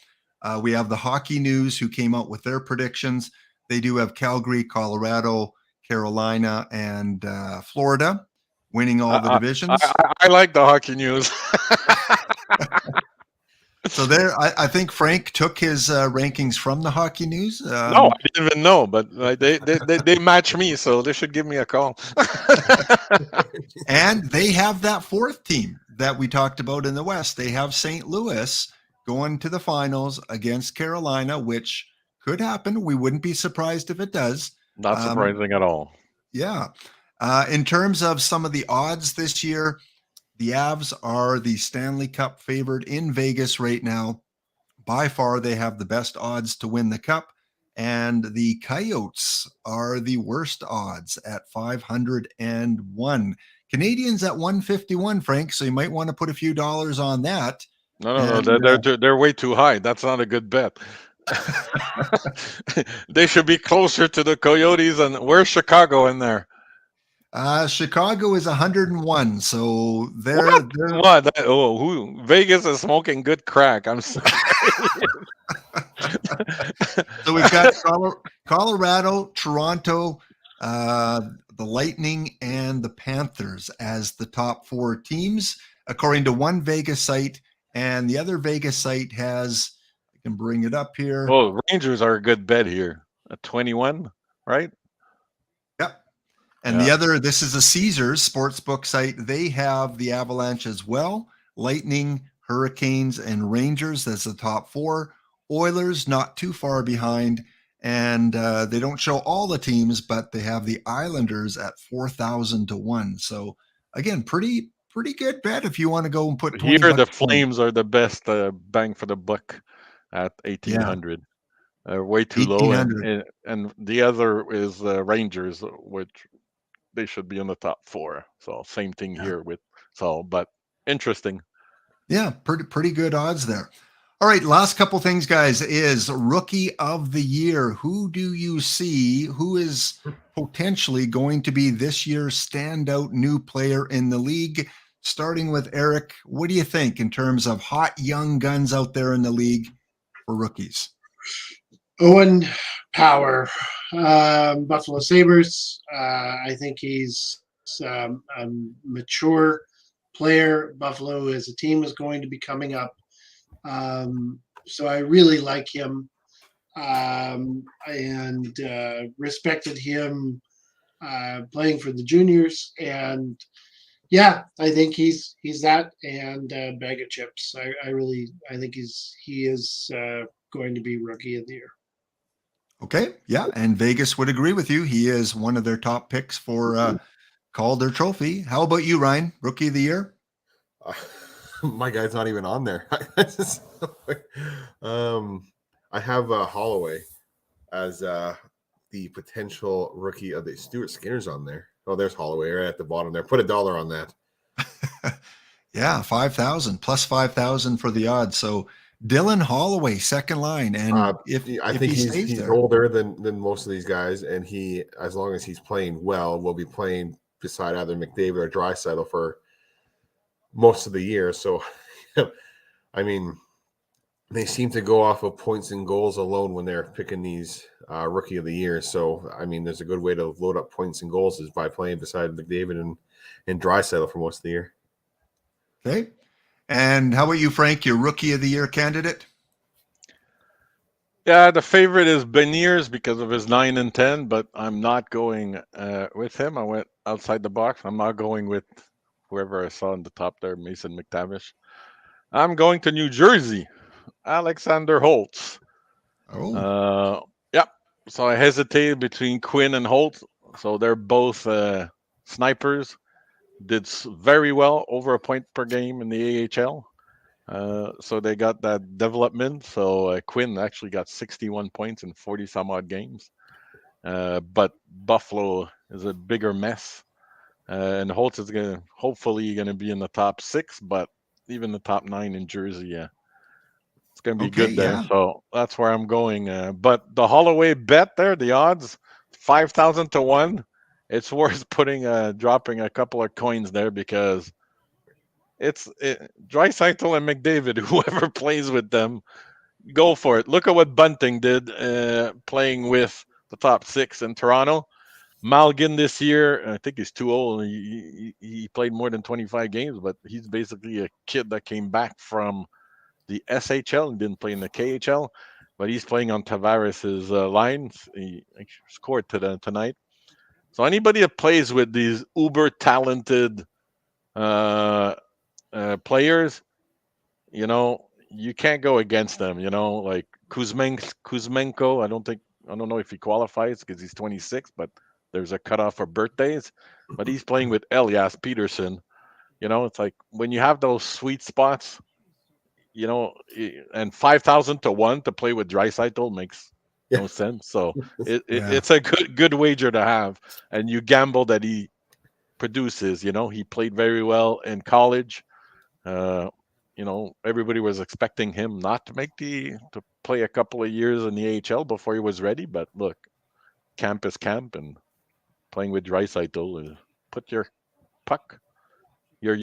S1: We have the Hockey News who came out with their predictions. They do have Calgary, Colorado, Carolina, and Florida winning all the divisions.
S3: I like the Hockey News.
S1: So there, I think Frank took his rankings from the Hockey News.
S3: No, I didn't even know, but they match me, so they should give me a call.
S1: And they have that fourth team that we talked about in the West. They have St. Louis going to the finals against Carolina, which could happen. We wouldn't be surprised if it does.
S3: Not surprising at all.
S1: Yeah. In terms of some of the odds this year, the Avs are the Stanley Cup favored in Vegas right now. By far, they have the best odds to win the Cup. And the Coyotes are the worst odds at 501. Canadiens at 151, Frank. So you might want to put a few dollars on that.
S3: No, they're way too high. That's not a good bet. They should be closer to the Coyotes. And where's Chicago in there?
S1: Chicago is 101, so they're
S3: Vegas is smoking good crack. I'm sorry.
S1: So we've got Colorado, Toronto, the Lightning, and the Panthers as the top 4 teams, according to one Vegas site, and the other Vegas site has, I can bring it up here.
S3: Oh, Rangers are a good bet here at 21, right?
S1: Yep. And the other, this is a Caesars sportsbook site. They have the Avalanche as well. Lightning, Hurricanes, and Rangers as the top 4. Oilers not too far behind. And they don't show all the teams, but they have the Islanders at 4,000 to 1. So again, pretty good bet if you want to go and put 20
S3: Here, the
S1: bucks.
S3: Flames are the best bang for the buck at 1,800. Way too low.
S1: 1,800.
S3: And the other is Rangers, which they should be in the top 4. So same thing here but interesting.
S1: Yeah, pretty good odds there. All right, last couple things, guys, is Rookie of the Year. Who do you see? Who is potentially going to be this year's standout new player in the league? Starting with Eric, what do you think in terms of hot young guns out there in the league for rookies?
S4: Owen Power, Buffalo Sabres. I think he's a mature player. Buffalo as a team is going to be coming up. So I really like him and respected him playing for the juniors. And yeah, I think he's that and a bag of chips. I think he is going to be Rookie of the Year.
S1: Okay, yeah, and Vegas would agree with you. He is one of their top picks for Calder Trophy. How about you, Ryan? Rookie of the Year?
S2: My guy's not even on there. I have Holloway as the potential rookie of the Stuart Skinner's on there. Oh, there's Holloway right at the bottom there. Put $1 on that.
S1: Yeah, 5,000 plus 5,000 for the odds. So Dylan Holloway, second line, and
S2: I
S1: if
S2: think he's
S1: there,
S2: older than most of these guys, and he, as long as he's playing well, will be playing beside either McDavid or Draisaitl for most of the year. So, I mean, they seem to go off of points and goals alone when they're picking these Rookie of the Year. So, I mean, there's a good way to load up points and goals is by playing beside McDavid and Draisaitl for most of the year.
S1: Okay. And how about you, Frank? Your Rookie of the Year candidate?
S3: Yeah, the favorite is Beniers because of his 9 and 10, but I'm not going with him. I went outside the box. I'm not going with whoever I saw on the top there, Mason McTavish. I'm going to New Jersey, Alexander Holtz.
S1: Oh,
S3: Yeah. So I hesitated between Quinn and Holtz. So they're both snipers. Did very well, over a point per game in the AHL. So they got that development. So Quinn actually got 61 points in 40 some odd games. But Buffalo is a bigger mess. And Holtz is hopefully going to be in the top 6, but even the top 9 in Jersey, it's going to be good there.
S1: Yeah.
S3: So that's where I'm going. But the Holloway bet there, the odds, 5,000 to 1. It's worth dropping a couple of coins there because Draisaitl and McDavid, whoever plays with them, go for it. Look at what Bunting did playing with the top 6 in Toronto. Malgin this year, I think he's too old. He played more than 25 games, but he's basically a kid that came back from the SHL and didn't play in the KHL, but he's playing on Tavares' line. He scored tonight. So anybody that plays with these uber talented players, you can't go against them. Like Kuzmenko. I don't know if he qualifies because he's 26, but there's a cutoff for birthdays. But he's playing with Elias Peterson. It's like when you have those sweet spots, and 5,000 to 1 to play with Draisaitl makes no sense. So it's a good wager to have, and you gamble that he produces. He played very well in college. Everybody was expecting him not to play a couple of years in the AHL before he was ready. But look, camp is camp, and playing with Draisaitl, put your puck, your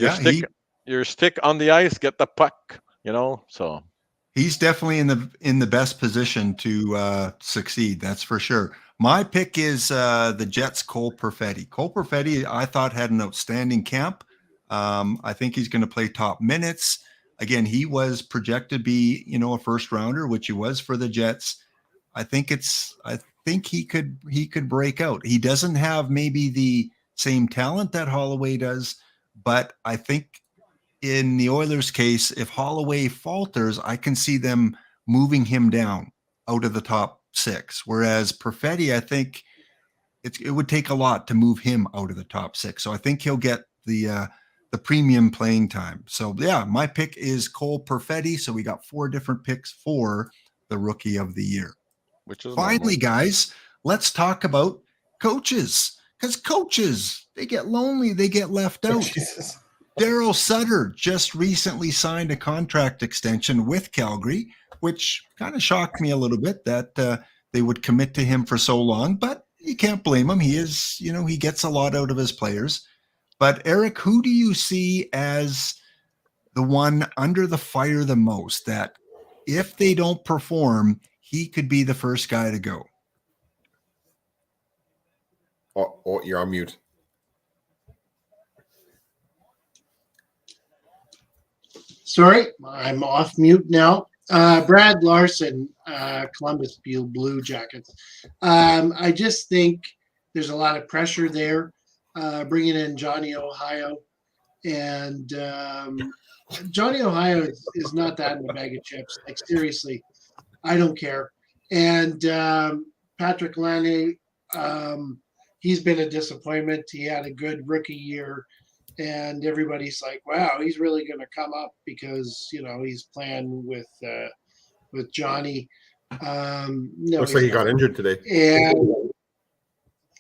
S3: stick on the ice, get the puck. So.
S1: He's definitely in the best position to succeed. That's for sure. My pick is the Jets' Cole Perfetti. Cole Perfetti, I thought, had an outstanding camp. I think he's going to play top minutes. Again, he was projected to be, a first rounder, which he was for the Jets. I think think he could break out. He doesn't have maybe the same talent that Holloway does, but I think in the Oilers' case, if Holloway falters, I can see them moving him down out of the top 6. Whereas Perfetti, I think it would take a lot to move him out of the top 6. So I think he'll get the premium playing time. So yeah, my pick is Cole Perfetti. So we got 4 different picks for the Rookie of the Year.
S3: Which is
S1: Finally,
S3: normal.
S1: guys, let's talk about coaches. Because coaches, they get lonely, they get left out.
S2: Jesus.
S1: Daryl Sutter just recently signed a contract extension with Calgary, which kind of shocked me a little bit that they would commit to him for so long, but you can't blame him. He is, he gets a lot out of his players. But Eric, who do you see as the one under the fire the most, that if they don't perform, he could be the first guy to go?
S2: Oh, you're on mute.
S4: Sorry, I'm off mute now. Brad Larson, Columbus Blue Jackets. I just think there's a lot of pressure there, bringing in Johnny Ohio. And Johnny Ohio is not that in a bag of chips. Like, seriously, I don't care. And Patrick Laine, he's been a disappointment. He had a good rookie year. And everybody's like, wow, he's really going to come up because, he's playing with Johnny. No,
S2: Looks like he got injured today.
S4: And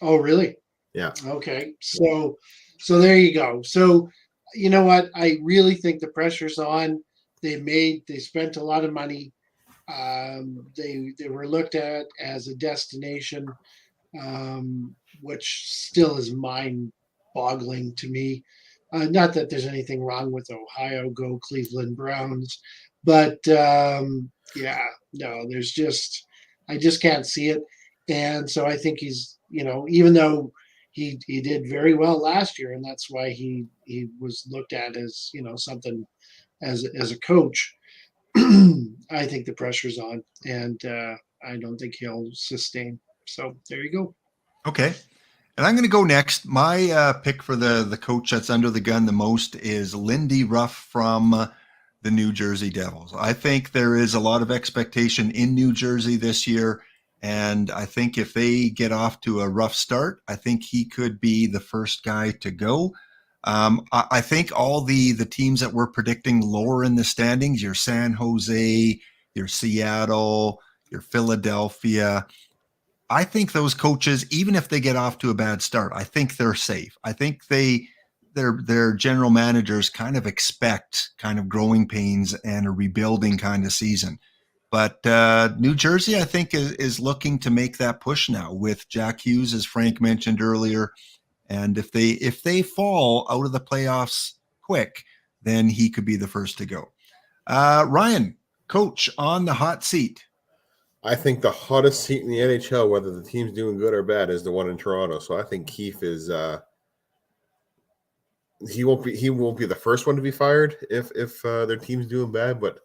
S4: oh, really?
S2: Yeah.
S4: Okay. So there you go. So you know what? I really think the pressure's on. They spent a lot of money. They were looked at as a destination, which still is mind-boggling to me. Not that there's anything wrong with Ohio, go Cleveland Browns, but I just can't see it. And so I think he's, even though he did very well last year, and that's why he was looked at as, something as a coach, I think the pressure's on, and I don't think he'll sustain. So there you go.
S1: Okay. And I'm going to go next. My pick for the coach that's under the gun the most is Lindy Ruff from the New Jersey Devils. I think there is a lot of expectation in New Jersey this year. And I think if they get off to a rough start, I think he could be the first guy to go. I think all the teams that we're predicting lower in the standings, your San Jose, your Seattle, your Philadelphia, I think those coaches, even if they get off to a bad start, I think they're safe. I think their general managers kind of expect kind of growing pains and a rebuilding kind of season. But New Jersey, I think, is looking to make that push now with Jack Hughes, as Frank mentioned earlier. And if they fall out of the playoffs quick, then he could be the first to go. Ryan, coach on the hot seat.
S2: I think the hottest seat in the NHL, whether the team's doing good or bad, is the one in Toronto. So I think Keefe is he won't be the first one to be fired if their team's doing bad. But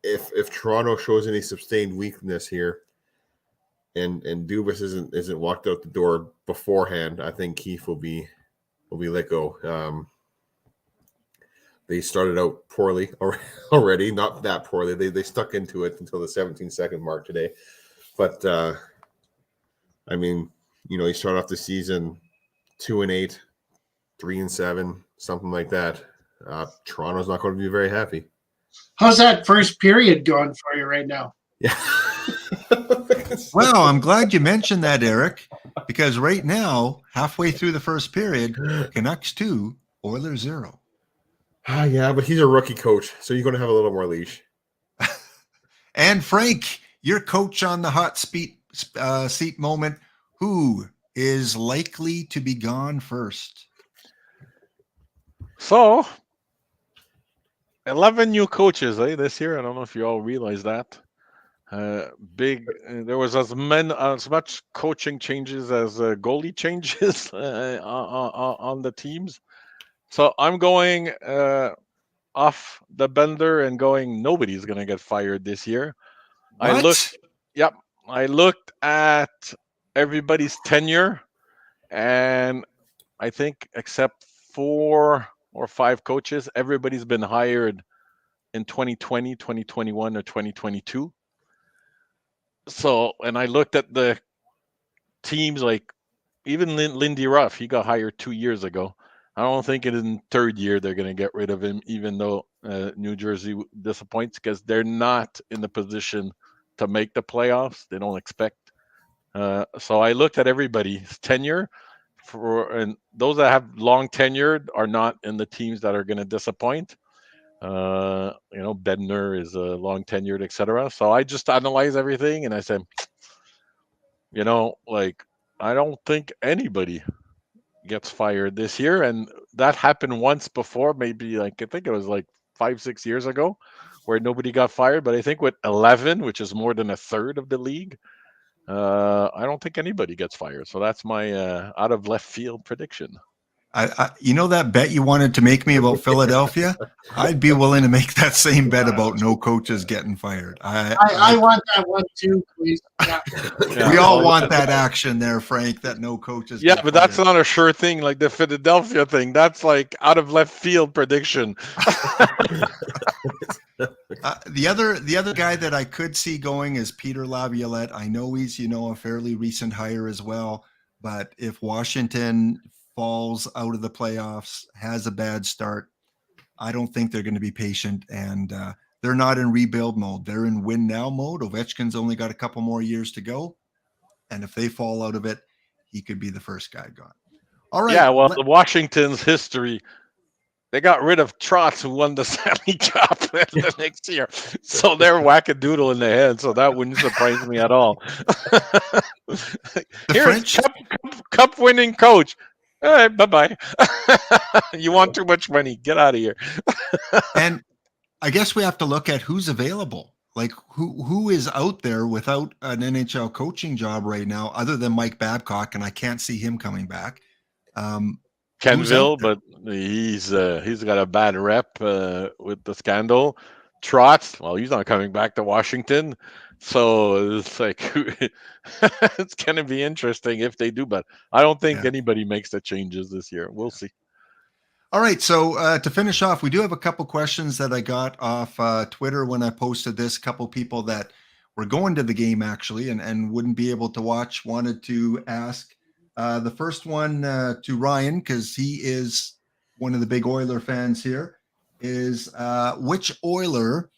S2: if Toronto shows any sustained weakness here, and Dubas isn't walked out the door beforehand, I think Keefe will be let go. They started out poorly already, not that poorly. They stuck into it until the 17-second mark today. But, he started off the season 2-8, 3-7, something like that. Toronto's not going to be very happy.
S4: How's that first period going for you right now?
S2: Yeah.
S1: Well, I'm glad you mentioned that, Eric, because right now, halfway through the first period, Canucks 2, Oilers 0.
S2: Yeah, but he's a rookie coach, so you're going to have a little more leash.
S1: And Frank, your coach on the hot seat moment, who is likely to be gone first?
S3: So, 11 new coaches this year. I don't know if you all realize that. There was as much coaching changes as goalie changes on the teams. So I'm going off the bender and going, nobody's going to get fired this year.
S1: What?
S3: I looked at everybody's tenure, and I think except 4 or 5 coaches, everybody's been hired in 2020, 2021, or 2022. So, and I looked at the teams like even Lindy Ruff, he got hired 2 years ago. I don't think in third year they're going to get rid of him, even though New Jersey disappoints because they're not in the position to make the playoffs. They don't expect. So I looked at everybody's tenure and those that have long tenured are not in the teams that are going to disappoint. Bednar is long tenured, etc. So I just analyze everything and I said, I don't think anybody gets fired this year, and that happened once before, maybe I think it was 5-6 years ago, where nobody got fired. But I think with 11, which is more than a third of the league, I don't think anybody gets fired. So that's my out of left field prediction.
S1: That bet you wanted to make me about Philadelphia, I'd be willing to make that same bet about no coaches getting fired.
S4: I want that one too, please. Yeah.
S1: We all want that action there, Frank, that no coaches.
S3: Yeah, but that's not a sure thing like the Philadelphia thing. That's like out of left field prediction.
S1: The other guy that I could see going is Peter Laviolette. I know he's a fairly recent hire as well, but if Washington falls out of the playoffs, has a bad start, I don't think they're going to be patient, and they're not in rebuild mode. They're in win now mode. Ovechkin's only got a couple more years to go, and if they fall out of it, he could be the first guy gone. All right.
S3: Yeah, well, the Washington's history, they got rid of Trotz, who won the Stanley Cup the next year. So they're wackadoodle in the head, so that wouldn't surprise me at all. Here's
S1: French
S3: cup winning coach. All right, bye-bye. You want too much money. Get out of here.
S1: And I guess we have to look at who's available. Like who is out there without an NHL coaching job right now, other than Mike Babcock, and I can't see him coming back.
S3: Kenville, but he's got a bad rep with the scandal. Trotz, well, he's not coming back to Washington. So it's it's going to be interesting if they do, but I don't think anybody makes the changes this year. We'll see.
S1: All right. So to finish off, we do have a couple questions that I got off Twitter when I posted this. A couple people that were going to the game actually and wouldn't be able to watch wanted to ask. The first one to Ryan, because he is one of the big Oiler fans here, is which Oiler,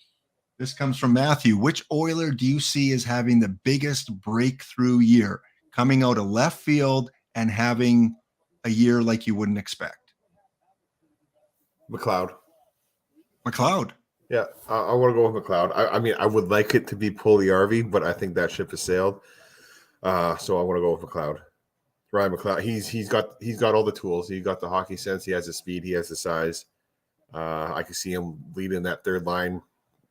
S1: this comes from Matthew, which Oiler do you see as having the biggest breakthrough year, coming out of left field and having a year like you wouldn't expect?
S2: McLeod.
S1: Yeah,
S2: I want to go with McLeod. I mean, I would like it to be Puljujärvi, but I think that ship has sailed. So I want to go with McLeod. Ryan McLeod. He's got all the tools. He got the hockey sense. He has the speed. He has the size. I can see him leading that third line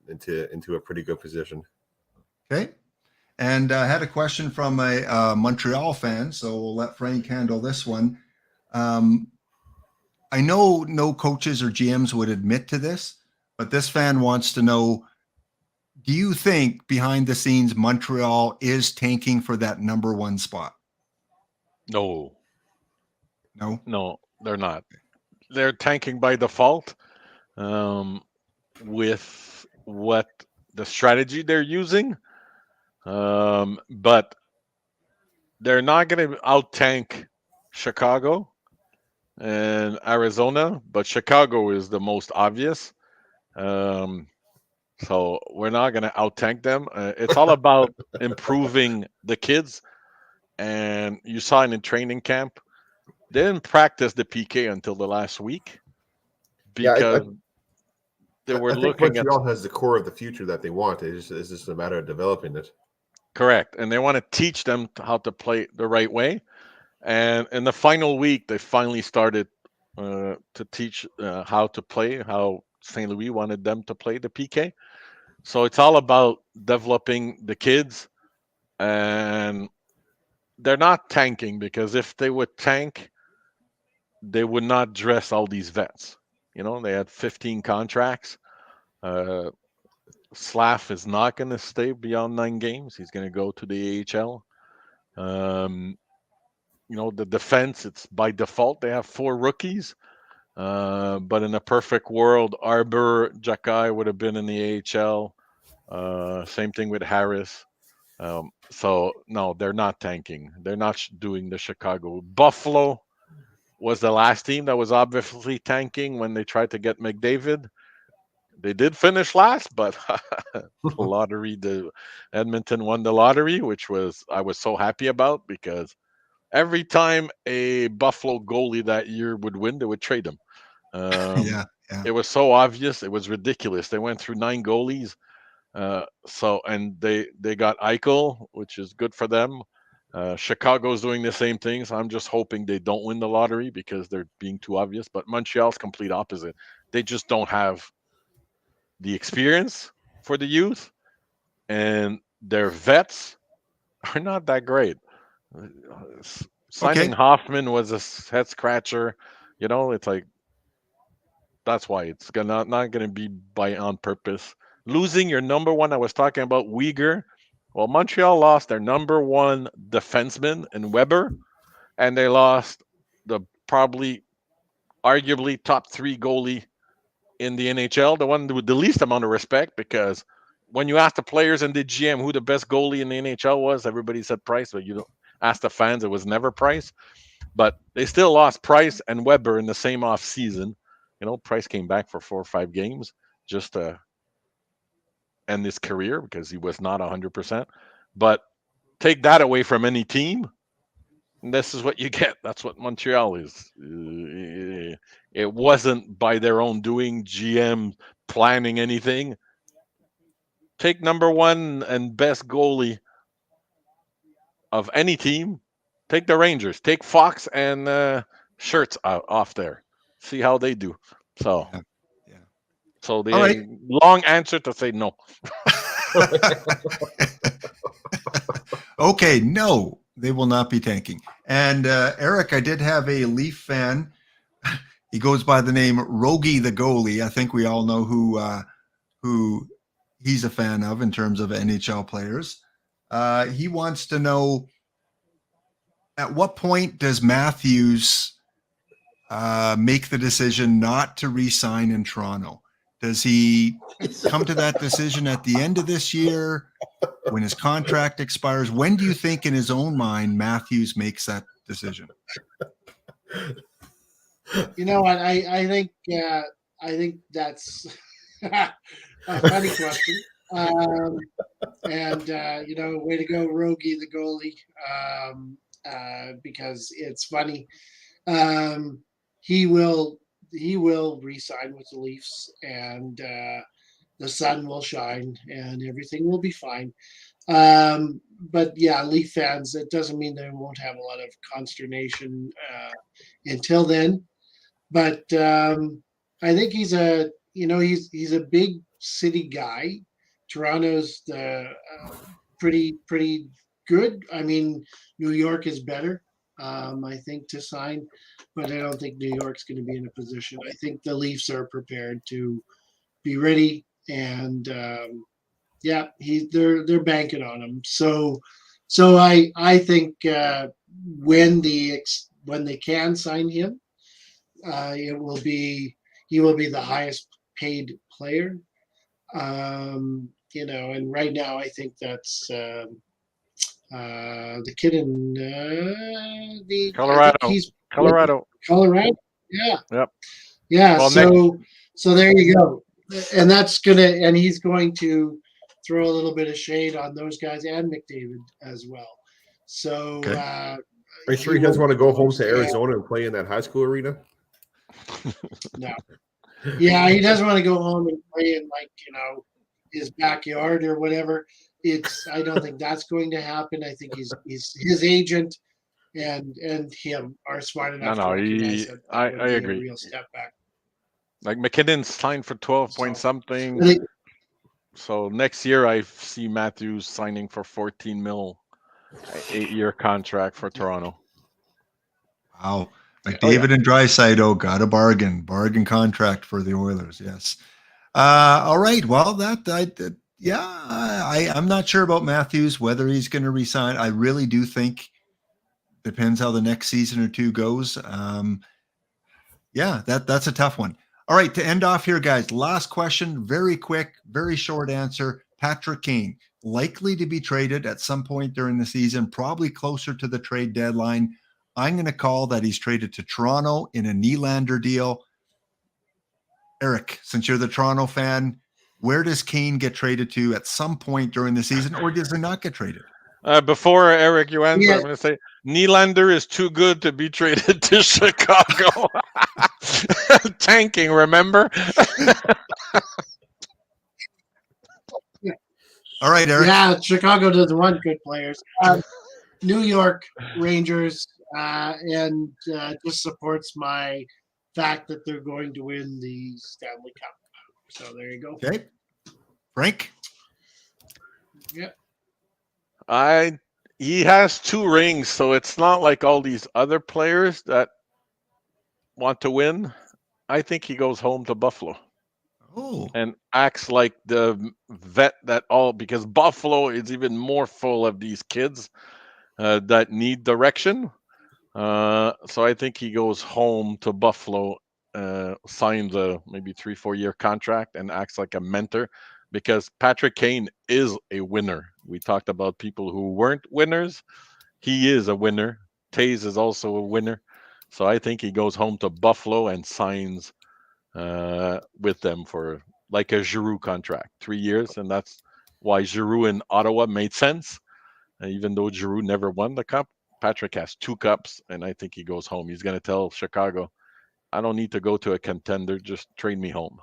S2: into a pretty good position.
S1: Okay. And I had a question from a Montreal fan, so we'll let Frank handle this one. I know no coaches or GMs would admit to this, but this fan wants to know, do you think behind the scenes Montreal is tanking for that number one spot?
S3: No, they're not. They're tanking by default with what the strategy they're using, but they're not going to out-tank Chicago and Arizona, but Chicago is the most obvious. So we're not going to out-tank them. It's all about improving the kids. And you saw it in training camp. They didn't practice the PK until the last week because they were looking at.
S2: Montreal has the core of the future that they want. It's just a matter of developing it.
S3: Correct, and they want to teach them how to play the right way. And in the final week, they finally started to teach how to play, how St. Louis wanted them to play the PK. So it's all about developing the kids, and they're not tanking, because if they would tank, they would not dress all these vets. They had 15 contracts. Slav is not going to stay beyond 9 games. He's going to go to the AHL. The defense, it's by default they have 4 rookies. But in a perfect world, Arbor, Jakai would have been in the AHL. Same thing with Harris. So no, they're not tanking. They're not doing the Chicago. Buffalo was the last team that was obviously tanking when they tried to get McDavid. They did finish last, but the lottery, the Edmonton won the lottery, which I was so happy about, because every time a Buffalo goalie that year would win, they would trade him.
S1: Yeah.
S3: It was so obvious. It was ridiculous. They went through 9 goalies. And they got Eichel, which is good for them. Chicago's doing the same thing. So I'm just hoping they don't win the lottery because they're being too obvious. But Montreal's complete opposite. They just don't have the experience for the youth, and their vets are not that great. Signing Hoffman was a head scratcher. It's like, that's why it's not going to be on purpose. Losing your number one, I was talking about Uyghur. Well, Montreal lost their number one defenseman in Weber, and they lost the probably arguably top 3 goalie in the NHL, the one with the least amount of respect, because when you ask the players and the GM who the best goalie in the NHL was, everybody said Price, but you don't ask the fans, it was never Price. But they still lost Price and Weber in the same off season. Price came back for 4 or 5 games just to end his career because he was not 100%. But take that away from any team, and this is what you get. That's what Montreal is. It wasn't by their own doing, GM planning anything. Take number one and best goalie of any team. Take the Rangers. Take Fox and Shirts off there. See how they do. So,
S1: yeah.
S3: So the long answer to say no.
S1: Okay, no, they will not be tanking. And Eric, I did have a Leaf fan. He goes by the name Rogie the goalie. I think we all know who he's a fan of in terms of NHL players. He wants to know, at what point does Matthews make the decision not to re-sign in Toronto? Does he come to that decision at the end of this year when his contract expires? When do you think in his own mind Matthews makes that decision?
S4: You know what? I think that's a funny question. Way to go, Rogie the goalie, because it's funny. He will re-sign with the Leafs, and the sun will shine, and everything will be fine. But yeah, Leaf fans, it doesn't mean they won't have a lot of consternation until then. But I think he's a big city guy. Toronto's pretty good. I mean, New York is better, I think, to sign, but I don't think New York's going to be in a position. I think the Leafs are prepared to be ready, and they're banking on him. So I think when they can sign him, he will be the highest paid player. And right now I think that's the kid in the
S3: Colorado.
S4: Yeah.
S3: Yep.
S4: Yeah.
S3: Well,
S4: so there you go. And he's going to throw a little bit of shade on those guys and McDavid as well. So
S1: okay.
S2: Are you sure he doesn't want to go home to Arizona and play in that high school arena?
S4: No. Yeah, he doesn't want to go home and play in his backyard or whatever. I don't think that's going to happen. I think he's his agent and him are smart enough to recognize that
S3: I
S4: would be
S3: agree.
S4: a real step back.
S3: Like McKinnon signed for 12 point something. So next year I see Matthews signing for 14 mil, 8-year contract for Toronto.
S1: Wow. McDavid and Draisaitl got a bargain contract for the Oilers. Yes. All right. Well, Yeah, I'm not sure about Matthews, whether he's going to resign. I really do think depends how the next season or two goes. Yeah, that's a tough one. All right, to end off here, guys, last question, very quick, very short answer. Patrick Kane, likely to be traded at some point during the season, probably closer to the trade deadline. I'm going to call that he's traded to Toronto in a Nylander deal. Eric, since you're the Toronto fan, where does Kane get traded to at some point during the season, or does he not get traded?
S3: Before Eric, you answer,
S4: Yeah.
S3: I'm going to say Nylander is too good to be traded to Chicago. Tanking, remember?
S1: All right, Eric.
S4: Yeah, Chicago doesn't want good players. New York Rangers, and just supports my fact that they're going to win the Stanley Cup. So there you go.
S1: Okay. Frank?
S4: Yeah.
S3: He has 2 rings, so it's not like all these other players that want to win. I think he goes home to Buffalo.
S1: Oh.
S3: And acts like the vet because Buffalo is even more full of these kids that need direction. So I think he goes home to Buffalo, signs a maybe 3-4 year contract, and acts like a mentor, because Patrick Kane is a winner. We talked about people who weren't winners. He is a winner. Taze is also a winner. So I think he goes home to Buffalo and signs with them for like a Giroux contract, 3 years, and that's why Giroux in Ottawa made sense. Even though Giroux never won the cup, Patrick has 2 cups, and I think he goes home. He's going to tell Chicago, I don't need to go to a contender, just trade me home.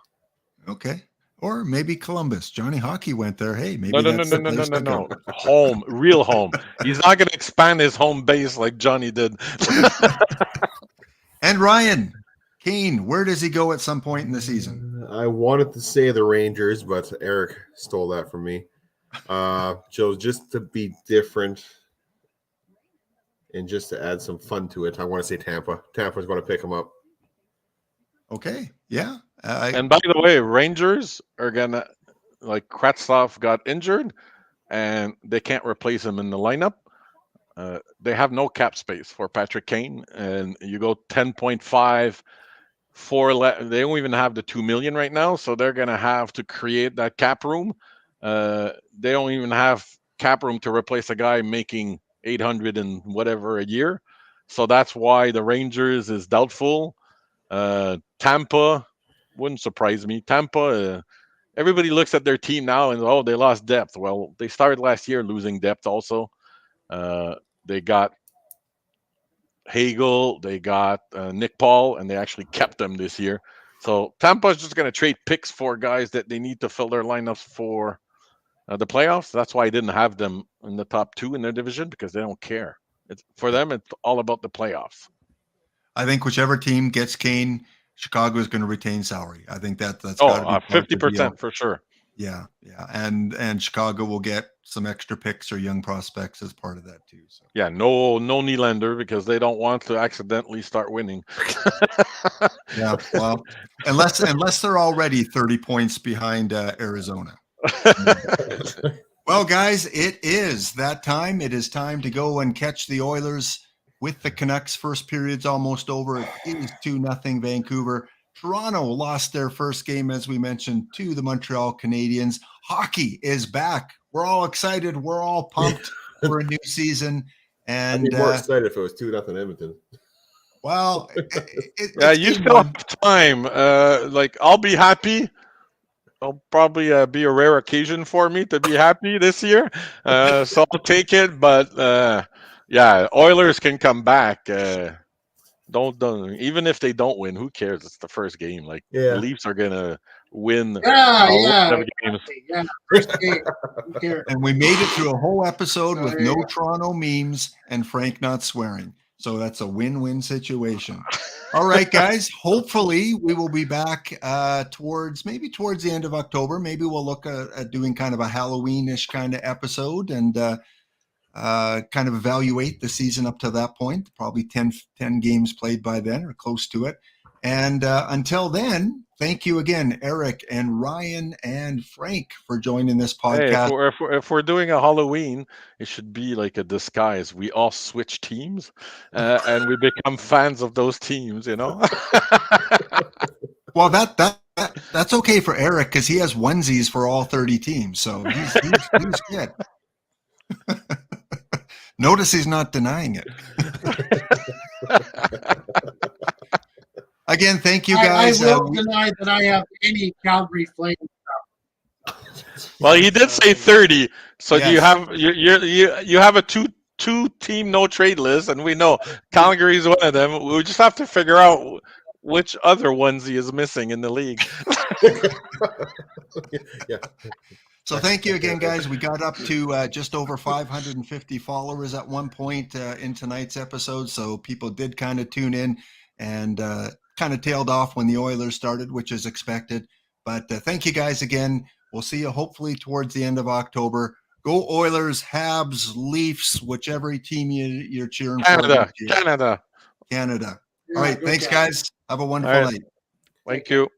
S1: Okay. Or maybe Columbus. Johnny Hockey went there. Hey, maybe
S3: No,
S1: that's the place to go.
S3: Home, real home. He's not going to expand his home base like Johnny did.
S1: And Ryan, Kane, where does he go at some point in the season?
S2: I wanted to say the Rangers, but Eric stole that from me. Joe, just to be different and just to add some fun to it, I want to say Tampa. Tampa's going to pick him up.
S1: Okay. Yeah.
S3: And by the way, Rangers are going to, like, Kravtsov got injured, and they can't replace him in the lineup. They have no cap space for Patrick Kane, and you go 10.5 they don't even have the 2 million right now, so they're going to have to create that cap room. They don't even have cap room to replace a guy making 800 and whatever a year. So that's why the Rangers is doubtful. Tampa wouldn't surprise me. Tampa, everybody looks at their team now and, they lost depth. Well, they started last year losing depth also. They got Hagel, they got Nick Paul, and they actually kept them this year. So Tampa's just going to trade picks for guys that they need to fill their lineups for the playoffs. That's why I didn't have them in the top 2 in their division, because they don't care. For them, it's all about the playoffs.
S1: I think whichever team gets Kane, Chicago is going to retain salary. I think that's
S3: got to be 50% for sure.
S1: Yeah, and Chicago will get some extra picks or young prospects as part of that too. So
S3: yeah, no Nylander, because they don't want to accidentally start winning.
S1: Yeah, well, unless they're already 30 points behind Arizona. Well, guys, it is that time. It is time to go and catch the Oilers with the Canucks. First period's almost over. It is 2-0 Vancouver. Toronto lost their first game, as we mentioned, to the Montreal Canadiens. Hockey is back. We're all excited. We're all pumped for a new season. And
S2: I'd be more excited if it was 2-0 Edmonton.
S1: Well,
S3: you still have time. I'll be happy. It'll probably be a rare occasion for me to be happy this year. So I'll take it. But Oilers can come back. Don't even if they don't win, who cares? It's the first game. The Leafs are gonna win. Games.
S4: Yeah, first game. Who cares?
S1: And we made it through a whole episode with no Toronto memes and Frank not swearing. So that's a win-win situation. All right, guys. Hopefully we will be back towards the end of October. Maybe we'll look at doing kind of a Halloween-ish kind of episode and kind of evaluate the season up to that point. Probably 10 games played by then or close to it. And until then, thank you again, Eric and Ryan and Frank, for joining this
S3: Hey,
S1: podcast.
S3: if we're doing a Halloween, it should be like a disguise. We all switch teams, and we become fans of those teams.
S1: Well, that's okay for Eric because he has onesies for all 30 teams, so he's good. Notice he's not denying it. Again, thank you guys.
S4: I will deny that I have any Calgary Flames.
S3: Well, he did say 30, so
S1: Yes.
S3: you have a two team no trade list, and we know Calgary is one of them. We just have to figure out which other onesie is missing in the league.
S2: Yeah.
S1: So thank you again, guys. We got up to just over 550 followers at one point in tonight's episode, so people did kind of tune in and kind of tailed off when the Oilers started, which is expected. But thank you guys again. We'll see you hopefully towards the end of October. Go Oilers, Habs, Leafs, whichever team you're cheering for.
S3: Canada.
S1: All right. Thanks, guys. Have a wonderful
S3: All right.
S1: night.
S3: Thank you.